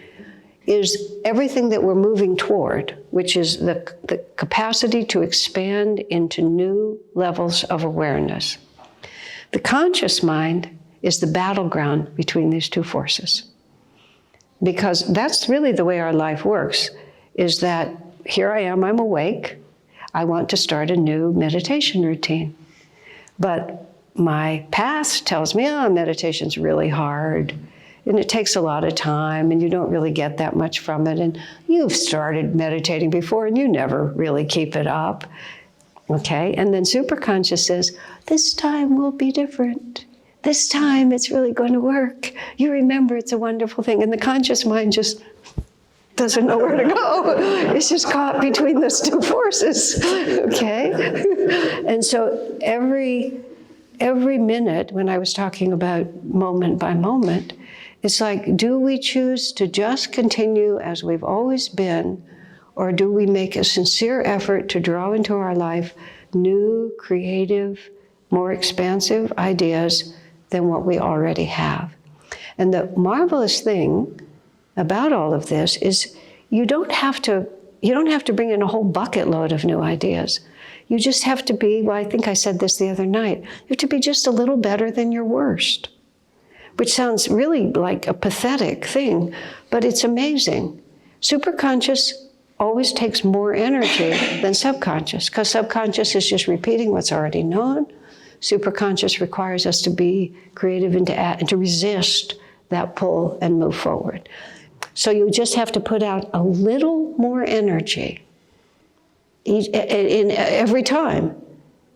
is everything that we're moving toward, which is the capacity to expand into new levels of awareness. The conscious mind is the battleground between these two forces. Because that's really the way our life works, is that here I am, I'm awake, I want to start a new meditation routine. But my past tells me, meditation's really hard, and it takes a lot of time, and you don't really get that much from it, and you've started meditating before, and you never really keep it up, okay? And then superconscious says, this time will be different. This time it's really going to work. You remember it's a wonderful thing, and the conscious mind just doesn't know where to go. It's just caught between those two forces, okay? And so every minute, when I was talking about moment by moment, it's like, do we choose to just continue as we've always been, or do we make a sincere effort to draw into our life new, creative, more expansive ideas than what we already have? And the marvelous thing about all of this is you don't have to bring in a whole bucket load of new ideas. You just have to be, well, I think I said this the other night, you have to be just a little better than your worst, which sounds really like a pathetic thing, but it's amazing. Superconscious always takes more energy than subconscious, because subconscious is just repeating what's already known. Superconscious requires us to be creative and to resist that pull and move forward. So you just have to put out a little more energy in every time.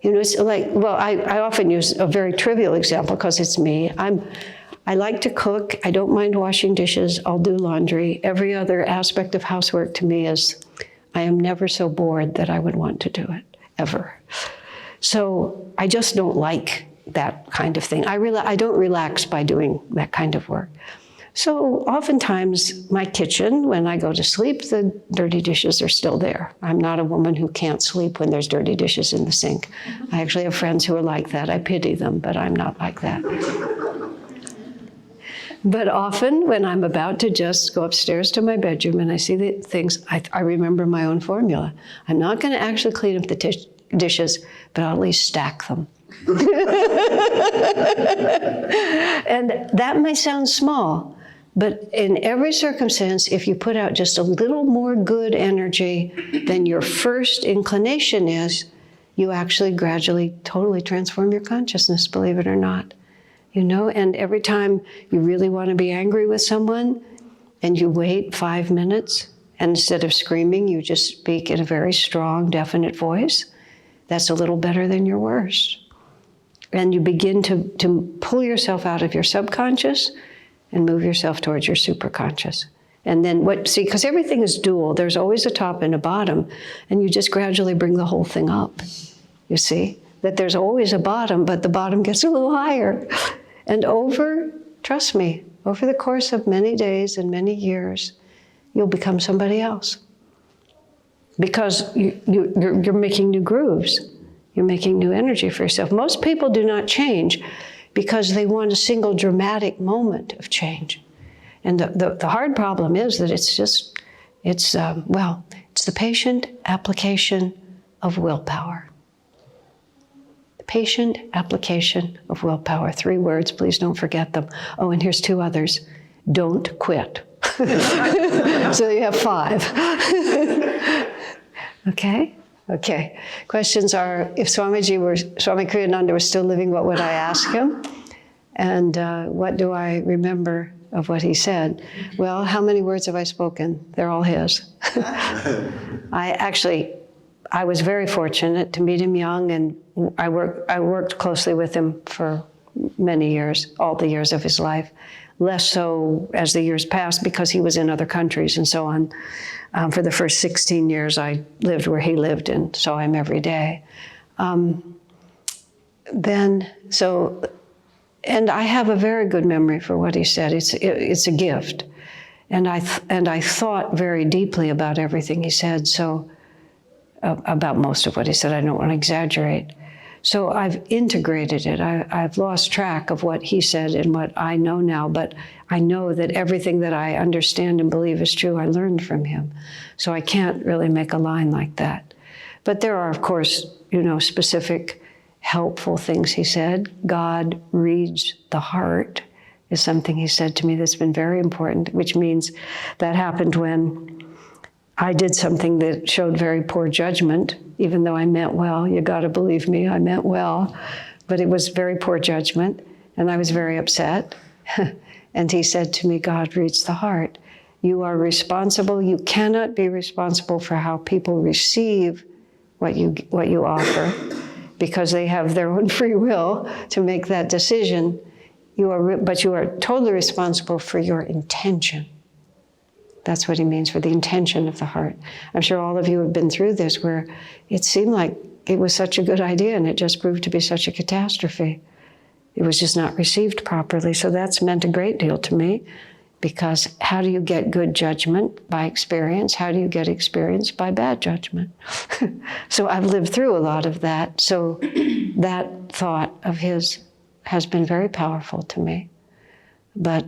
You know, it's like, well, I often use a very trivial example because it's me. I like to cook. I don't mind washing dishes. I'll do laundry. Every other aspect of housework to me is, I am never so bored that I would want to do it, ever. So I just don't like that kind of thing. I don't relax by doing that kind of work. So oftentimes my kitchen, when I go to sleep, the dirty dishes are still there. I'm not a woman who can't sleep when there's dirty dishes in the sink. I actually have friends who are like that. I pity them, but I'm not like that. But often when I'm about to just go upstairs to my bedroom and I see the things, I remember my own formula. I'm not going to actually clean up the dishes, but I'll at least stack them. And that may sound small, but in every circumstance, if you put out just a little more good energy than your first inclination is, you actually gradually totally transform your consciousness, believe it or not. You know, and every time you really want to be angry with someone and you wait 5 minutes, and instead of screaming, you just speak in a very strong, definite voice, that's a little better than your worst. And you begin to pull yourself out of your subconscious and move yourself towards your superconscious. And then because everything is dual, there's always a top and a bottom, and you just gradually bring the whole thing up. You see? That there's always a bottom, but the bottom gets a little higher. And trust me, over the course of many days and many years, you'll become somebody else. Because you're making new grooves. You're making new energy for yourself. Most people do not change because they want a single dramatic moment of change. And the hard problem is that it's the patient application of willpower. The patient application of willpower. 3 words, please don't forget them. Oh, and here's 2 others. Don't quit. So you have 5. Okay? Okay. Questions are, if Swami Kriyananda was still living, what would I ask him? And what do I remember of what he said? Well, how many words have I spoken? They're all his. I was very fortunate to meet him young, and I worked closely with him for many years, all the years of his life. Less so as the years passed because he was in other countries and so on. For the first 16 years, I lived where he lived and saw him every day. And I have a very good memory for what he said. It's a gift. And I thought very deeply about everything he said, so about most of what he said. I don't want to exaggerate. So I've integrated it. I've lost track of what he said and what I know now, but I know that everything that I understand and believe is true, I learned from him. So I can't really make a line like that. But there are, of course, specific helpful things he said. God reads the heart is something he said to me that's been very important, which means that happened when I did something that showed very poor judgment, even though I meant well. You got to believe me, I meant well. But it was very poor judgment, and I was very upset. And he said to me, God reads the heart. You are responsible. You cannot be responsible for how people receive what you offer, because they have their own free will to make that decision. But you are totally responsible for your intention. That's what he means, for the intention of the heart. I'm sure all of you have been through this, where it seemed like it was such a good idea and it just proved to be such a catastrophe. It was just not received properly. So that's meant a great deal to me, because how do you get good judgment? By experience. How do you get experience? By bad judgment. So I've lived through a lot of that. So that thought of his has been very powerful to me. But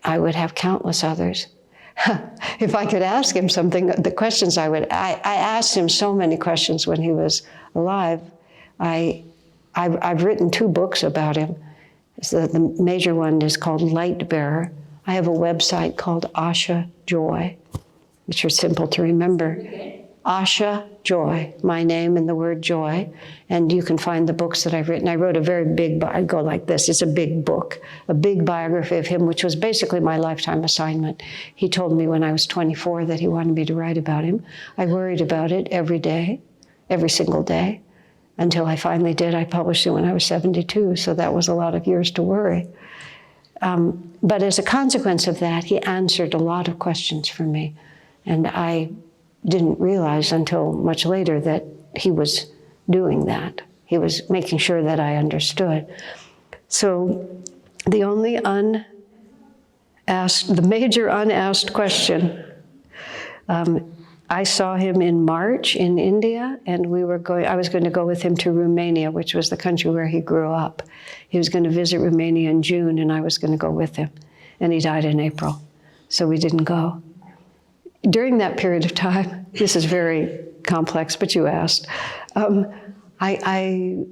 I would have countless others. If I could ask him something, the questions I asked him so many questions when he was alive. I've written 2 books about him. So the major one is called Light Bearer. I have a website called Asha Joy, which are simple to remember. Asha Joy, my name and the word joy. And you can find the books that I've written. I wrote a very big, I go like this, it's a big book, a big biography of him, which was basically my lifetime assignment. He told me when I was 24 that he wanted me to write about him. I worried about it every day, every single day, until I finally did. I published it when I was 72, so that was a lot of years to worry. But as a consequence of that, he answered a lot of questions for me. And I didn't realize until much later that he was doing that. He was making sure that I understood. So the major unasked question, I saw him in March in India, and I was going to go with him to Romania, which was the country where he grew up. He was going to visit Romania in June, and I was going to go with him. And he died in April, so we didn't go. During that period of time, this is very complex, but you asked, I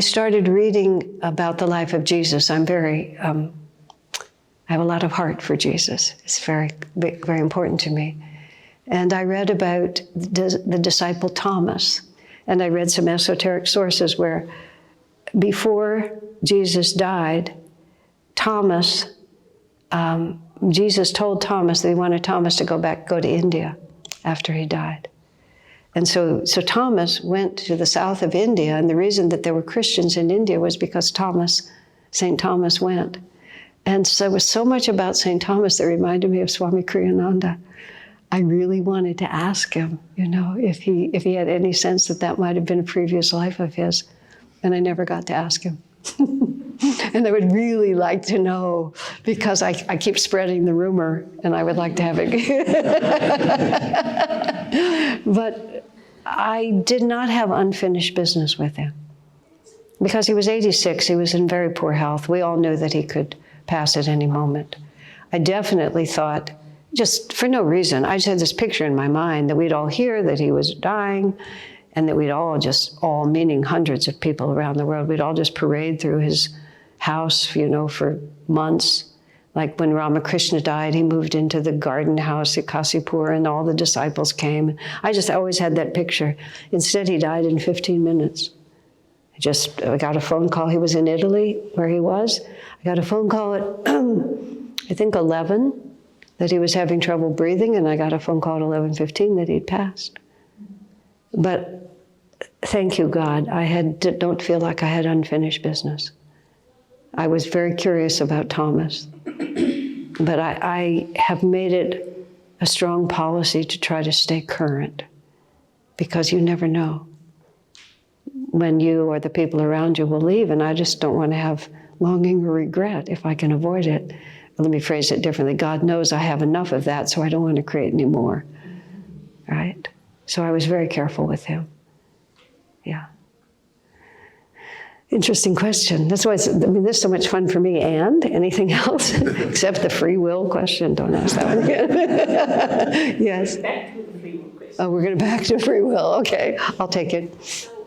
started reading about the life of Jesus. I have a lot of heart for Jesus. It's very, very important to me. And I read about the disciple Thomas, and I read some esoteric sources where before Jesus died, Jesus told Thomas that he wanted Thomas to go to India after he died. And so Thomas went to the south of India, and the reason that there were Christians in India was because St. Thomas went. And so there was so much about St. Thomas that reminded me of Swami Kriyananda. I really wanted to ask him, if he had any sense that might have been a previous life of his, and I never got to ask him. And I would really like to know, because I keep spreading the rumor, and I would like to have it. But I did not have unfinished business with him. Because he was 86, he was in very poor health. We all knew that he could pass at any moment. I definitely thought, just for no reason, I just had this picture in my mind that we'd all hear that he was dying, and that we'd all meaning hundreds of people around the world, we'd all just parade through his house, for months. Like when Ramakrishna died, he moved into the garden house at Kasipur, and all the disciples came. I always had that picture. Instead, he died in 15 minutes. I got a phone call. He was in Italy, where he was. I got a phone call at, I think, 11, that he was having trouble breathing, and I got a phone call at 11:15 that he'd passed. But thank you, God. I don't feel like I had unfinished business. I was very curious about Thomas, but I have made it a strong policy to try to stay current, because you never know when you or the people around you will leave, and I just don't want to have longing or regret if I can avoid it. Let me phrase it differently. God knows I have enough of that, so I don't want to create any more, right? So I was very careful with him. Yeah. Interesting question. That's why this is so much fun for me. And anything else? Except the free will question. Don't ask that one again. Yes. Back to the free will question. Oh, we're going to back to free will. Okay, I'll take it. So,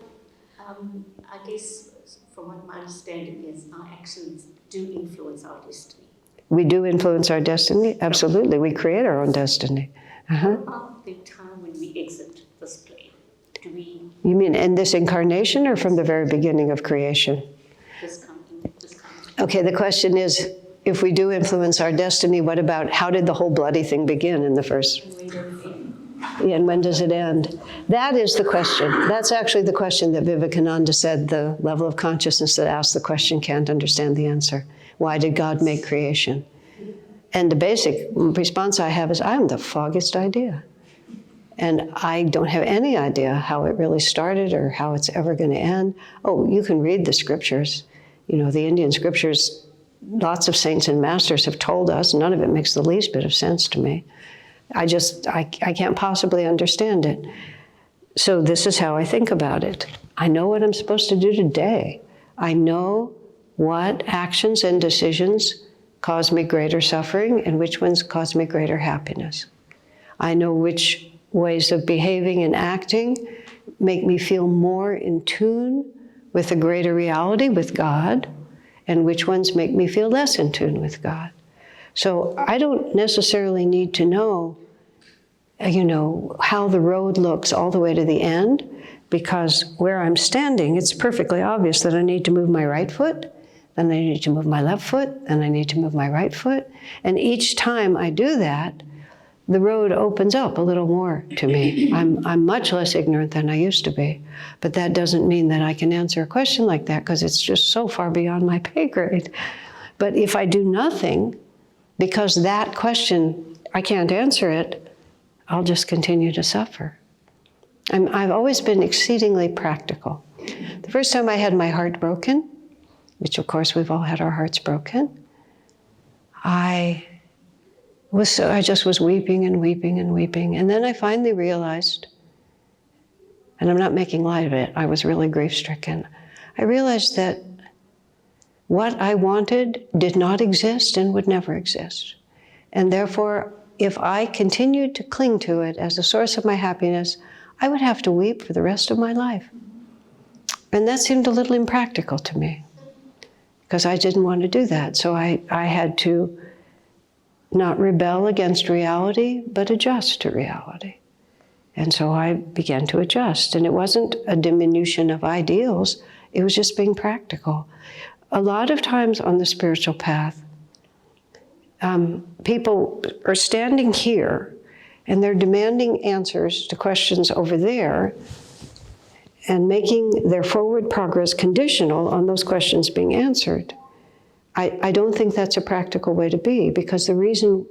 I guess from what my understanding is, our actions do influence our destiny. We do influence our destiny? Absolutely. We create our own destiny. Uh-huh. What about the time when we exit this plane? Do we... You mean in this incarnation or from the very beginning of creation? This kind. Okay, the question is, if we do influence our destiny, what about how did the whole bloody thing begin in the first? And when does it end? That is the question. That's actually the question that Vivekananda said, the level of consciousness that asks the question can't understand the answer. Why did God make creation? And the basic response I have is, I haven't the foggiest idea. And I don't have any idea how it really started or how it's ever going to end. Oh, you can read the scriptures. The Indian scriptures, lots of saints and masters have told us. None of it makes the least bit of sense to me. I can't possibly understand it. So this is how I think about it. I know what I'm supposed to do today. I know what actions and decisions cause me greater suffering and which ones cause me greater happiness. I know which ways of behaving and acting make me feel more in tune with a greater reality, with God, and which ones make me feel less in tune with God. So I don't necessarily need to know, how the road looks all the way to the end, because where I'm standing, it's perfectly obvious that I need to move my right foot, then I need to move my left foot, and I need to move my right foot. And each time I do that, the road opens up a little more to me. I'm much less ignorant than I used to be. But that doesn't mean that I can answer a question like that, because it's just so far beyond my pay grade. But if I do nothing, because that question, I can't answer it, I'll just continue to suffer. I've always been exceedingly practical. The first time I had my heart broken, which of course we've all had our hearts broken, I just was weeping and weeping and weeping. And then I finally realized, and I'm not making light of it, I was really grief-stricken. I realized that what I wanted did not exist and would never exist. And therefore, if I continued to cling to it as a source of my happiness, I would have to weep for the rest of my life. And that seemed a little impractical to me, because I didn't want to do that. So I had to not rebel against reality, but adjust to reality. And so I began to adjust. And it wasn't a diminution of ideals, it was just being practical. A lot of times on the spiritual path, people are standing here And they're demanding answers to questions over there and making their forward progress conditional on those questions being answered. I don't think that's a practical way to be, because the reason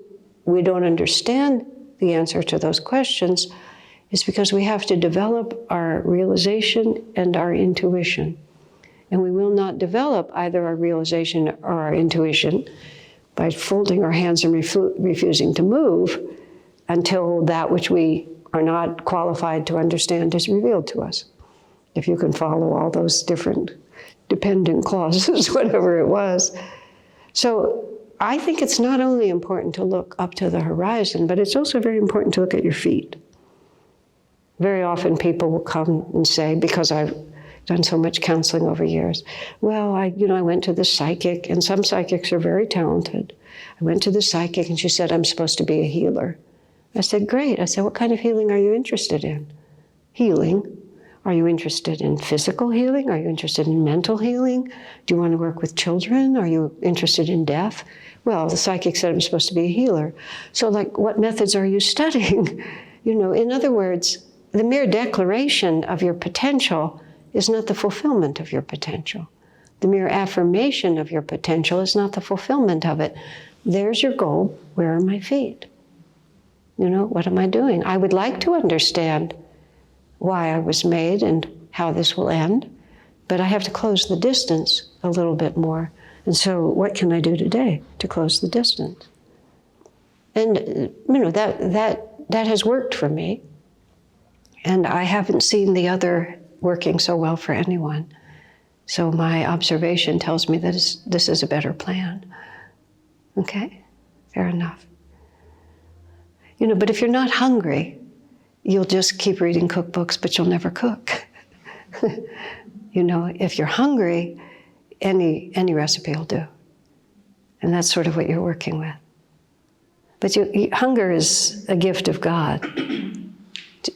we don't understand the answer to those questions is because we have to develop our realization and our intuition. And we will not develop either our realization or our intuition by folding our hands and refusing to move until that which we are not qualified to understand is revealed to us. If you can follow all those different dependent clauses, whatever it was. So I think it's not only important to look up to the horizon, but it's also very important to look at your feet. Very often people will come and say, because I've done so much counseling over years, well, I went to the psychic, and some psychics are very talented. I went to the psychic and she said, I'm supposed to be a healer. I said, great. I said, what kind of healing are you interested in? Healing. Are you interested in physical healing? Are you interested in mental healing? Do you want to work with children? Are you interested in death? Well, the psychic said I'm supposed to be a healer. So like, what methods are you studying? In other words, the mere declaration of your potential is not the fulfillment of your potential. The mere affirmation of your potential is not the fulfillment of it. There's your goal. Where are my feet? What am I doing? I would like to understand why I was made and how this will end, but I have to close the distance a little bit more. And so what can I do today to close the distance? And that has worked for me. And I haven't seen the other working so well for anyone. So my observation tells me that this is a better plan. Okay? Fair enough. But if you're not hungry, you'll just keep reading cookbooks, but you'll never cook. If you're hungry, any recipe will do. And that's sort of what you're working with. But hunger is a gift of God,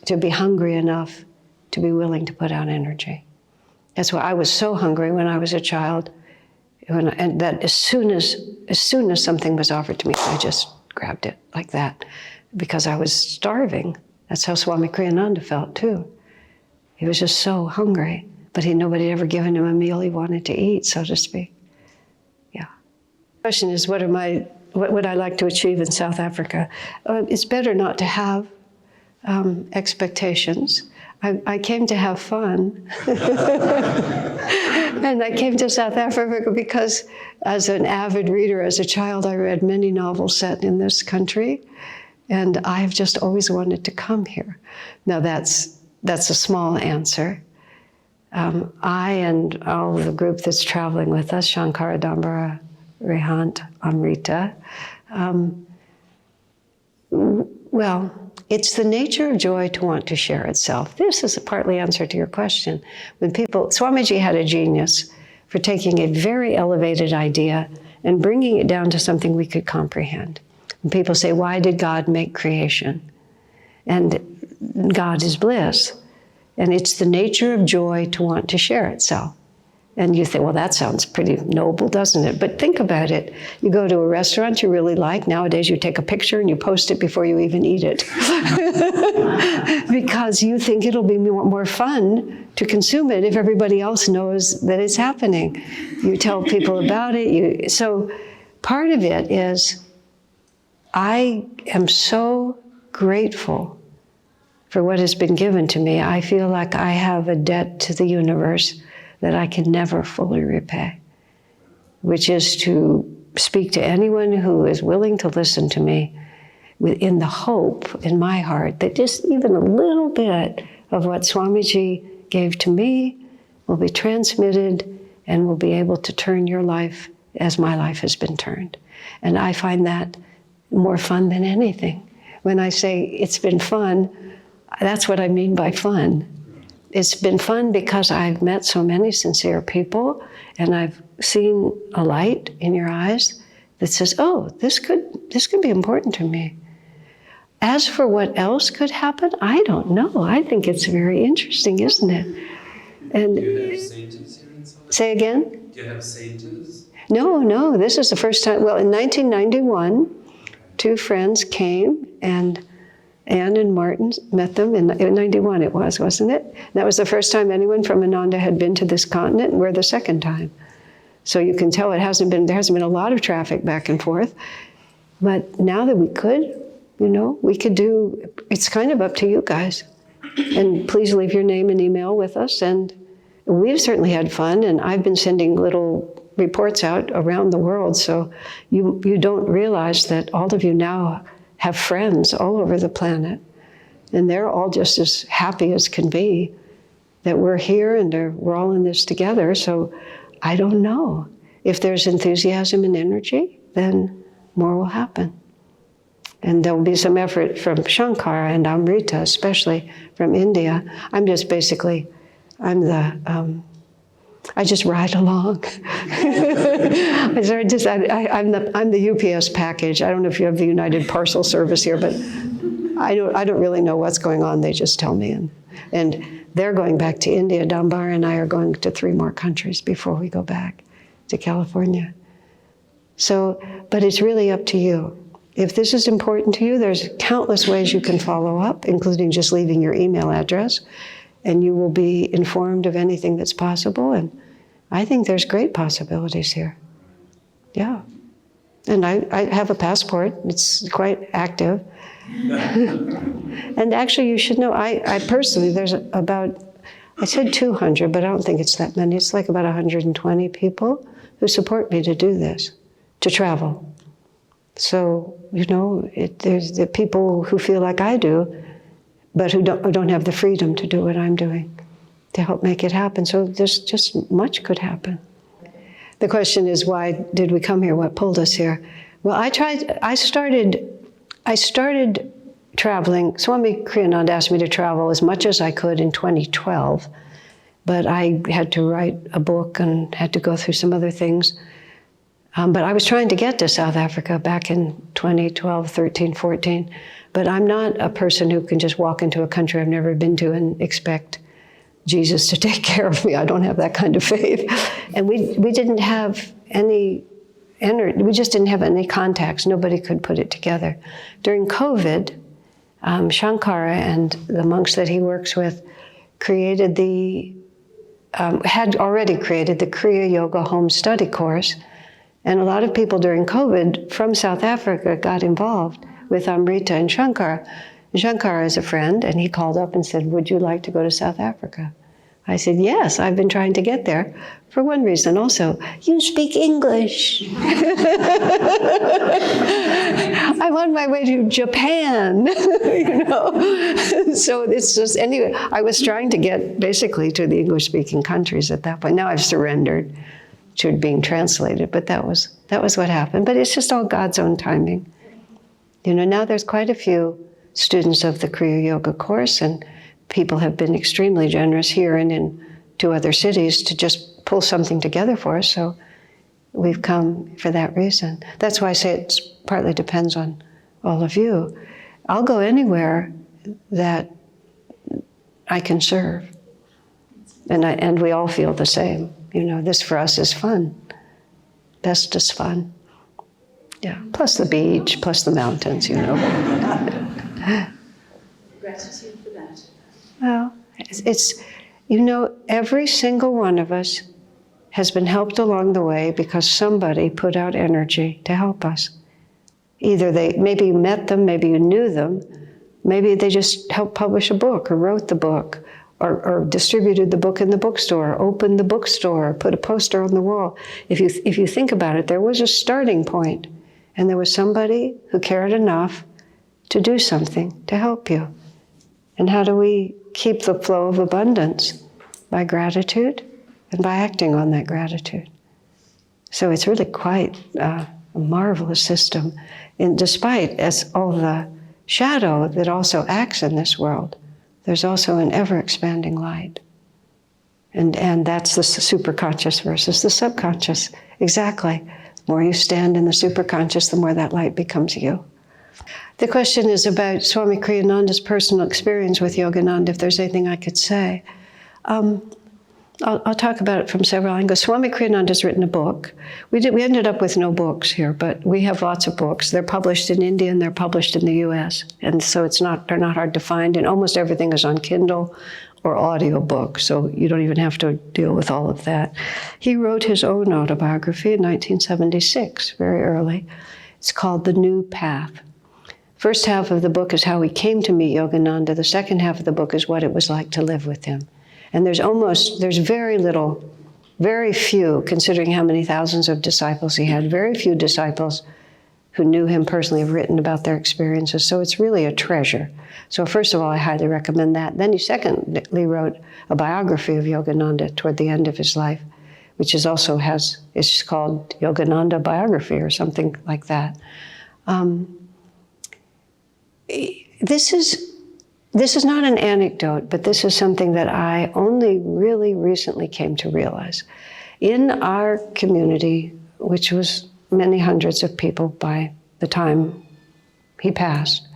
to be hungry enough to be willing to put out energy. That's why I was so hungry when I was a child, and that as soon as something was offered to me, I just grabbed it like that, because I was starving. That's how Swami Kriyananda felt too. He was just so hungry, but nobody had ever given him a meal he wanted to eat, so to speak. Yeah. The question is, what would I like to achieve in South Africa? It's better not to have expectations. I came to have fun. And I came to South Africa because as an avid reader, as a child, I read many novels set in this country. And I've just always wanted to come here. Now that's a small answer. I and all of the group that's traveling with us, Shankara, Dambara, Rehant, Amrita, well, it's the nature of joy to want to share itself. This is a partly answer to your question. Swamiji had a genius for taking a very elevated idea and bringing it down to something we could comprehend. When people say, why did God make creation? And God is bliss. And it's the nature of joy to want to share itself. And you think, well, that sounds pretty noble, doesn't it? But think about it. You go to a restaurant you really like. Nowadays, you take a picture and you post it before you even eat it. Because you think it'll be more fun to consume it if everybody else knows that it's happening. You tell people about it. So part of it is, I am so grateful for what has been given to me. I feel like I have a debt to the universe that I can never fully repay, which is to speak to anyone who is willing to listen to me in the hope in my heart that just even a little bit of what Swamiji gave to me will be transmitted and will be able to turn your life as my life has been turned. And I find that more fun than anything. When I say it's been fun, that's what I mean by fun. It's been fun because I've met so many sincere people, and I've seen a light in your eyes that says, oh, this could be important to me. As for what else could happen, I don't know. I think it's very interesting, isn't it? And do you have sages here in South Africa? Say again? Do you have sages? No, this is the first time. Well, in 1991, two friends came and Anne and Martin met them in 91 it was, wasn't it? That was the first time anyone from Ananda had been to this continent, and we're the second time. So you can tell there hasn't been a lot of traffic back and forth. But now that we could, we could do, it's kind of up to you guys. And please leave your name and email with us. And we've certainly had fun, and I've been sending little reports out around the world, so you don't realize that all of you now have friends all over the planet, and they're all just as happy as can be that we're here and we're all in this together. So I don't know. If there's enthusiasm and energy, then more will happen. And there will be some effort from Shankara and Amrita, especially from India. I'm just basically, I just ride along. I'm the UPS package. I don't know if you have the United Parcel Service here, but I don't really know what's going on. They just tell me. And they're going back to India. Dambar and I are going to 3 more countries before we go back to California. So, but it's really up to you. If this is important to you, there's countless ways you can follow up, including just leaving your email address, and you will be informed of anything that's possible. And I think there's great possibilities here. Yeah. And I have a passport. It's quite active. And actually, you should know, I personally, there's about, I said 200, but I don't think it's that many. It's like about 120 people who support me to do this, to travel. So, there's the people who feel like I do, but who don't have the freedom to do what I'm doing to help make it happen. So there's just much could happen. The question is, why did we come here? What pulled us here? Well, I started traveling. Swami Kriyananda asked me to travel as much as I could in 2012, but I had to write a book and had to go through some other things. But I was trying to get to South Africa back in 2012, 13, 14. But I'm not a person who can just walk into a country I've never been to and expect Jesus to take care of me. I don't have that kind of faith. And we didn't have any we just didn't have any contacts. Nobody could put it together. During COVID, Shankara and the monks that he works with had already created the Kriya Yoga Home Study Course. And a lot of people during COVID from South Africa got involved with Amrita and Shankara. And Shankara is a friend, and he called up and said, "Would you like to go to South Africa?" I said, "Yes, I've been trying to get there." For one reason also, you speak English. I'm on my way to Japan, So it's just, anyway, I was trying to get basically to the English-speaking countries at that point. Now I've surrendered to being translated, but that was what happened. But it's just all God's own timing. Now there's quite a few students of the Kriya Yoga course, and people have been extremely generous here and in 2 other cities to just pull something together for us. So we've come for that reason. That's why I say it partly depends on all of you. I'll go anywhere that I can serve, and we all feel the same. This for us is fun. Best is fun. Yeah, plus the beach, plus the mountains, Gratitude for that. Well, it's every single one of us has been helped along the way because somebody put out energy to help us. Either maybe you met them, maybe you knew them, maybe they just helped publish a book or wrote the book or distributed the book in the bookstore, opened the bookstore, put a poster on the wall. If you think about it, there was a starting point, and there was somebody who cared enough to do something to help you. And how do we keep the flow of abundance? By gratitude and by acting on that gratitude. So it's really quite a marvelous system. And despite all the shadow that also acts in this world, there's also an ever-expanding light. And that's the superconscious versus the subconscious. Exactly. The more you stand in the superconscious, the more that light becomes you. The question is about Swami Kriyananda's personal experience with Yogananda, if there's anything I could say. I'll talk about it from several angles. Swami Kriyananda's written a book. We ended up with no books here, but we have lots of books. They're published in India and they're published in the U.S. And so they're not hard to find. And almost everything is on Kindle or audiobook, so you don't even have to deal with all of that. He wrote his own autobiography in 1976, very early. It's called The New Path. First half of the book is how he came to meet Yogananda. The second half of the book is what it was like to live with him. And there's very few, considering how many thousands of disciples he had, very few disciples who knew him personally have written about their experiences. So it's really a treasure. So first of all, I highly recommend that. Then he secondly wrote a biography of Yogananda toward the end of his life, which is called Yogananda Biography or something like that. This is not an anecdote, but this is something that I only really recently came to realize. In our community, which was many hundreds of people by the time he passed,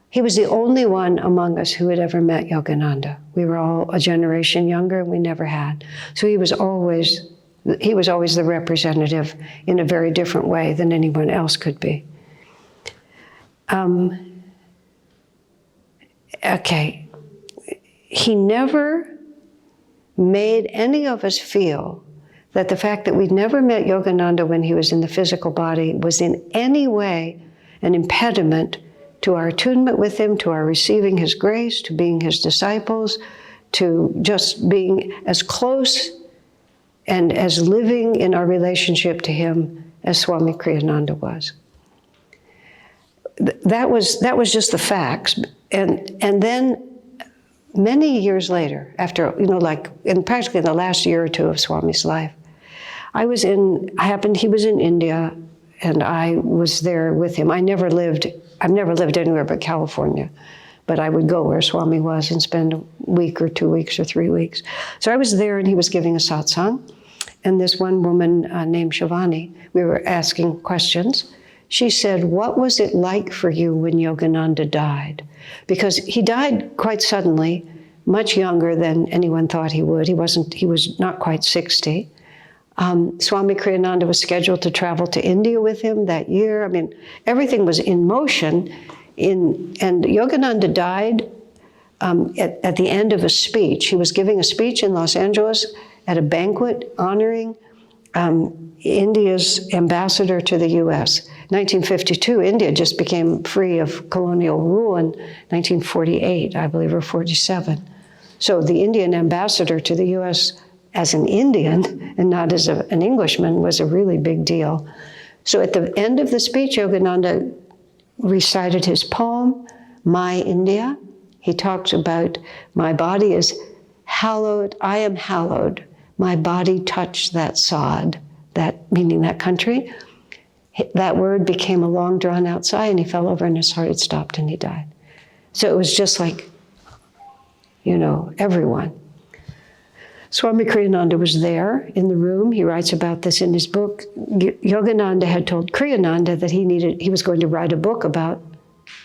he was the only one among us who had ever met Yogananda. We were all a generation younger and we never had. So he was always the representative in a very different way than anyone else could be. Okay, he never made any of us feel that the fact that we'd never met Yogananda when he was in the physical body was in any way an impediment to our attunement with him, to our receiving his grace, to being his disciples, to just being as close and as living in our relationship to him as Swami Kriyananda was. That was just the facts. And then many years later, after, practically in the last year or two of Swami's life, he was in India and I was there with him. I've never lived anywhere but California, but I would go where Swami was and spend a week or 2 weeks or 3 weeks. So I was there and he was giving a satsang. And this one woman named Shivani, we were asking questions. She said, "What was it like for you when Yogananda died?" Because he died quite suddenly, much younger than anyone thought he would. He was not quite 60. Swami Kriyananda was scheduled to travel to India with him that year. I mean, everything was in motion. And Yogananda died at the end of a speech. He was giving a speech in Los Angeles at a banquet honoring India's ambassador to the U.S. 1952, India just became free of colonial rule in 1948, I believe, or 47. So the Indian ambassador to the U.S. as an Indian and not as an Englishman was a really big deal. So at the end of the speech, Yogananda recited his poem, My India. He talks about, my body is hallowed, I am hallowed. My body touched that sod, that meaning that country. That word became a long drawn out sigh and he fell over and his heart had stopped and he died. So it was just like, everyone. Swami Kriyananda was there in the room. He writes about this in his book. Yogananda had told Kriyananda that he was going to write a book about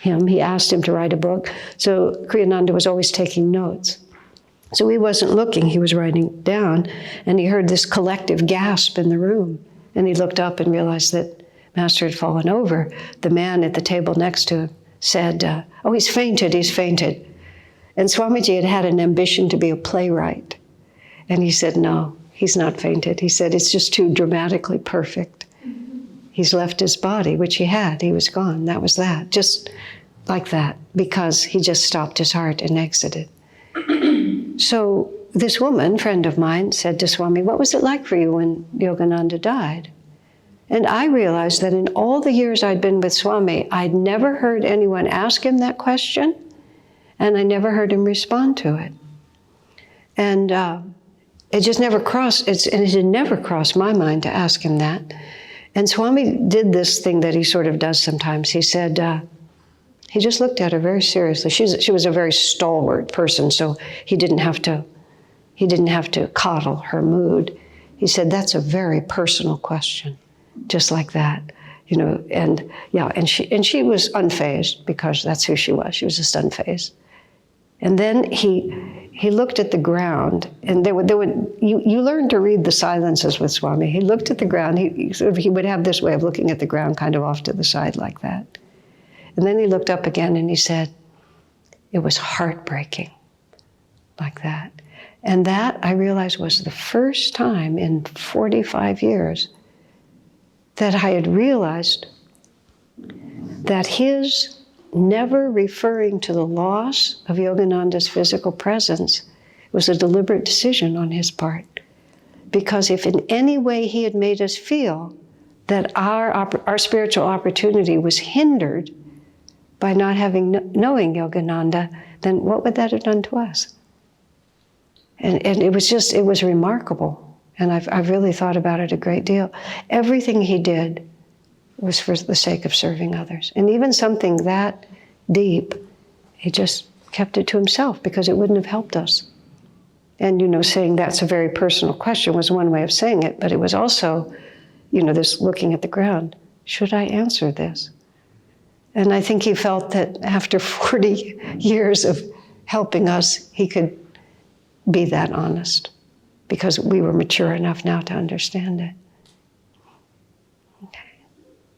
him. He asked him to write a book. So Kriyananda was always taking notes. So he wasn't looking, he was writing down, and he heard this collective gasp in the room. And he looked up and realized that Master had fallen over. The man at the table next to him said, "Oh, he's fainted. And Swamiji had had an ambition to be a playwright. And he said, "No, he's not fainted." He said, "It's just too dramatically perfect. He's left his body," which he had. He was gone. That was that. Just like that, because he just stopped his heart and exited. So this woman, friend of mine, said to Swami, "What was it like for you when Yogananda died?" And I realized that in all the years I'd been with Swami, I'd never heard anyone ask him that question, and I never heard him respond to it. And it just never crossed, it had never crossed my mind to ask him that. And Swami did this thing that he sort of does sometimes. He said, he just looked at her very seriously. She was a very stalwart person, so he didn't have to coddle her mood. He said, "That's a very personal question," just like that, And she was unfazed because that's who she was. She was just unfazed. And then he he looked at the ground, and you learn to read the silences with Swami. He looked at the ground. He would have this way of looking at the ground, kind of off to the side like that. And then he looked up again and he said, it was heartbreaking, like that. And that, I realized, was the first time in 45 years that I had realized that his never referring to the loss of Yogananda's physical presence was a deliberate decision on his part. Because if in any way he had made us feel that our spiritual opportunity was hindered by not knowing Yogananda, then what would that have done to us? And it was remarkable. And I've really thought about it a great deal. Everything he did was for the sake of serving others. And even something that deep, he just kept it to himself because it wouldn't have helped us. And, saying that's a very personal question was one way of saying it, but it was also, this looking at the ground. Should I answer this? And I think he felt that after 40 years of helping us, he could be that honest because we were mature enough now to understand it.